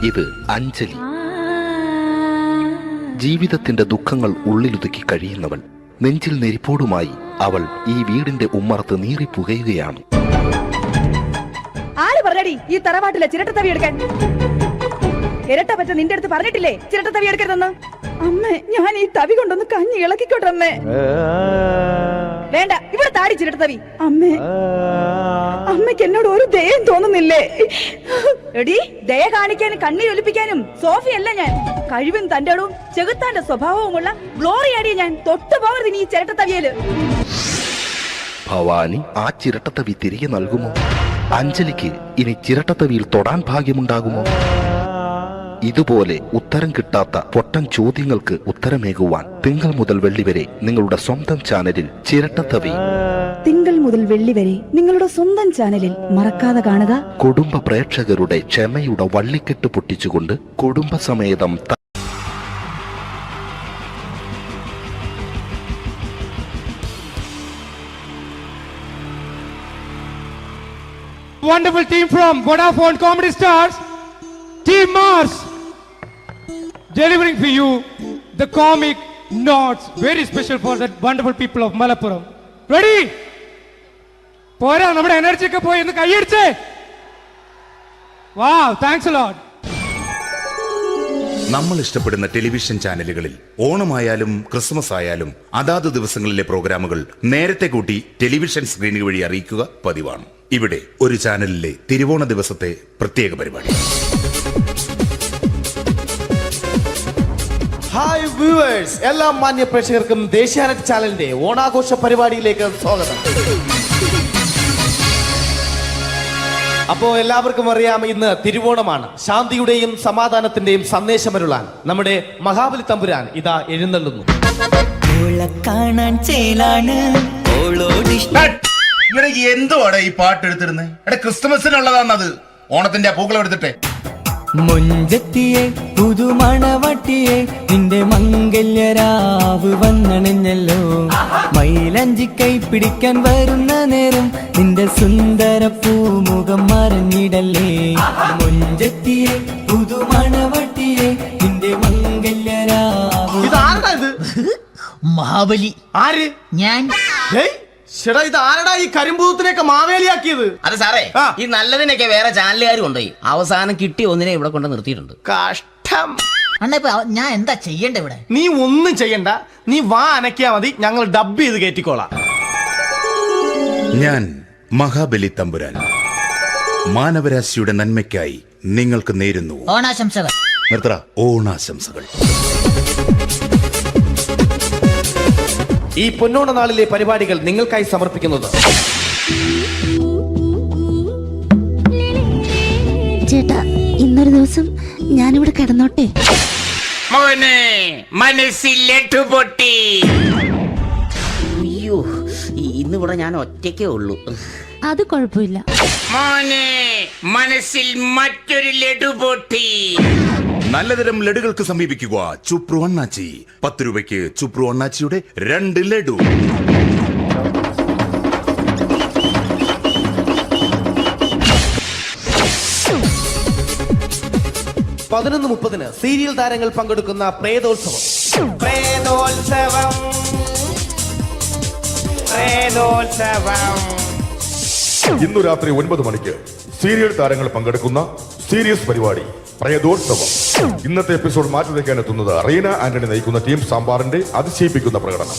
ഇത് അഞ്ജലി. ജീവിതത്തിന്റെ ദുഃഖങ്ങൾ ഉള്ളിലുതുക്കി കഴിയുന്നവൾ. നെഞ്ചിൽ നെരിപ്പോടുമായി അവൾ ഈ വീടിന്റെ ഉമ്മറത്ത് നീറിപ്പുകയുകയാണ്. ആര് പറഞ്ഞടി ഈ തറവാട്ടിലെ ചിരട്ടത്തവി എടുക്കാൻ? ഇരട്ട പറ്റ നിന്റെ അടുത്ത് പറഞ്ഞിട്ടില്ലേ ചിരട്ടത്തവി എടുക്കരുതെന്ന്? അമ്മേ, ഞാൻ ഈ തവി കൊണ്ടൊന്ന് കഞ്ഞി ഇളക്കിക്കോട്ടെ അമ്മേ. വേണ്ട, ഇവിടെ താടി ചിരട്ടത്തവി. അമ്മേ, അമ്മയ്ക്ക് എന്നോട് ഒരു ദയം തോന്നുന്നില്ലേ? എടി, ദയ കാണിക്കാനും കണ്ണീരൊലിപ്പിക്കാനും സോഫിയല്ല ഞാൻ. കഴിവും തന്റെ ഇടവും ചെകുത്താന്റെ സ്വഭാവവുമുള്ള ഗ്ലോറിയാടിയ ഞാൻ. തൊട്ടുപോകരുത് നീ ഈ ചിരട്ടത്തവിയല്. ഭവാനി ആ ചിരട്ടത്തവി തിരികെ നൽകുമോ? അഞ്ജലിക്ക് ഇനി ചിരട്ടത്തവിയിൽ തൊടാൻ ഭാഗ്യമുണ്ടാകുമോ? ഇതുപോലെ ഉത്തരം കിട്ടാത്ത പൊട്ടൻ ചോദ്യങ്ങൾക്ക് ഉത്തരമേകുവാൻ തിങ്കൾ മുതൽ വെള്ളി വരെ നിങ്ങളുടെ സ്വന്തം ചാനലിൽ ചിരട്ടത്തവി. തിങ്കൾ മുതൽ വെള്ളി വരെ നിങ്ങളുടെ സ്വന്തം ചാനലിൽ മറക്കാതെ കാണുക. കുടുംബ പ്രേക്ഷകരുടെ ക്ഷമയുടെ വള്ളിക്കെട്ട് പൊട്ടിച്ചുകൊണ്ട് കുടുംബസമേതം Wonderful team from Vodafone Comedy Stars, Team Mars, delivering for you the comic notes, very special for the wonderful people of Malappuram. Ready? പോരാ, നമ്മുടെ എനർജി ഒക്കെ പോയി ഒന്ന് കൈയടിച്ചേ. Wow, thanks a lot. നമ്മൾ ഇഷ്ടപ്പെടുന്ന ടെലിവിഷൻ ചാനലുകളിൽ ഓണമായാലും ക്രിസ്മസ് ആയാലും അതാത് ദിവസങ്ങളിലെ പ്രോഗ്രാമുകൾ നേരത്തെ കൂട്ടി ടെലിവിഷൻ സ്ക്രീനുകൾ വഴി അറിയിക്കുക പതിവാണ്. ഇവിടെ ഒരു ചാനലിലെ തിരുവോണ ദിവസത്തെ പ്രത്യേക പരിപാടി. ഹായ് വ്യൂവേഴ്സ്, എല്ലാ മാന്യ പ്രേക്ഷകർക്കും ദേശീയാനെറ്റ് ചാനലിന്റെ ഓണാഘോഷ പരിപാടിയിലേക്ക് സ്വാഗതം. അപ്പോ എല്ലാവർക്കും അറിയാം, ഇന്ന് തിരുവോണമാണ്. ശാന്തിയുടെയും സമാധാനത്തിന്റെയും സന്ദേശമരുളാൻ നമ്മുടെ മഹാബലി തമ്പുരാൻ ഇതാ എഴുന്നള്ളുന്നു. ഓളെ കാണാൻ ചേലാണ് ഓളോടിഷ്ടം. ഇവിടെ എന്തുവാടെ ഈ പാട്ട് എടുത്തിരുന്നത്? എടാ ക്രിസ്തുമസിനുള്ളതാണത്. ഓണത്തിന്റെ പൂക്കളം എടുത്തിട്ടെ. മുഞ്ചത്തിയെ പുതുമണവട്ടിയെ നിന്റെ മംഗല്യരാവ് വന്നണഞ്ഞല്ലോ. മൈലഞ്ചി കൈ പിടിക്കാൻ വരുന്ന നേരം നിന്റെ സുന്ദര പൂമുഖം മറഞ്ഞിടല്ലേ. മുഞ്ചത്തിയെ പുതുമണവട്ടിയെ നിന്റെ മംഗല്യരാവ്. ഇതാരടാ ഇത്? മഹാബലി. ആര്? ഞാൻ. ചേട്ടാ ഇത് ആരടാ ഈ കരിമ്പൂത്തിനെയൊക്കെ മാവേലിയാക്കിയത്? അത് സാറേ, ഈ നല്ലതിനൊക്കെ വേറെ ചാനലുകാർ കൊണ്ടുപോയി അവസാനം കിട്ടി ഒന്നിനെ ഇവിടെ കൊണ്ട് നിർത്തിയിട്ടുണ്ട്. കഷ്ടം. അണ്ണ ഇപ്പൊ ഞാൻ എന്താ ചെയ്യണ്ട ഇവിടെ? നീ ഒന്നും ചെയ്യണ്ട, നീ വാ അനക്കിയാ മതി, ഞങ്ങൾ ഡബ് ചെയ്ത് കയറ്റിക്കോളാം. ഞാൻ മഹാബലി തമ്പുരാൻ മാനവരാശിയുടെ നന്മയ്ക്കായി നിങ്ങൾക്ക് നേരുന്നു ഓണാശംസകൾ. നിർത്തറ ഓണാശംസകൾ. ഈ പൊന്നോണ നാളിലെ പരിപാടികൾ നിങ്ങൾക്കായി സമർപ്പിക്കുന്നത് ചേട്ടാ ഇന്നൊരു ദിവസം ഞാനിവിടെ കിടന്നോട്ടെ. മോനെ മനസ്സിലെട്ടു പൊട്ടി. അയ്യോ ഇന്നിവിടെ ഞാൻ ഒറ്റയ്ക്കേ ഉള്ളൂ. അത് കുഴപ്പമില്ല. മോനെ മനസ്സിൽ മറ്റൊരു ലഡു പൊട്ടി. നല്ലതരം ലഡുകൾക്ക് സമീപിക്കുക ചുപ്രു അണ്ണാച്ചി. 10 രൂപയ്ക്ക് ചുപ്രു അണ്ണാച്ചിയുടെ 2 ലഡു. പതിനൊന്ന് 30 സീരിയൽ താരങ്ങൾ പങ്കെടുക്കുന്ന പ്രേതോത്സവം. പ്രേതോത്സവം പ്രേതോത്സവം ഇന്നു രാത്രി 9 മണിക്ക് സീരിയൽ താരങ്ങൾ പങ്കെടുക്കുന്ന സീരിയസ് പരിപാടി പ്രേതോത്സവം. ഇന്നത്തെ എപ്പിസോഡ് മാറ്റിവെക്കാൻ എത്തുന്നത് റീന ആന്റണി നയിക്കുന്ന ടീം സാമ്പാറിന്റെ അതിശയിപ്പിക്കുന്ന പ്രകടനം.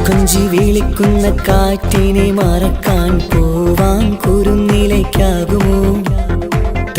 കൊഞ്ചി വിളിക്കുന്ന കാറ്റിനെ മറക്കാൻ പോവാൻ കുറുനിലയ്ക്കാകുമോ?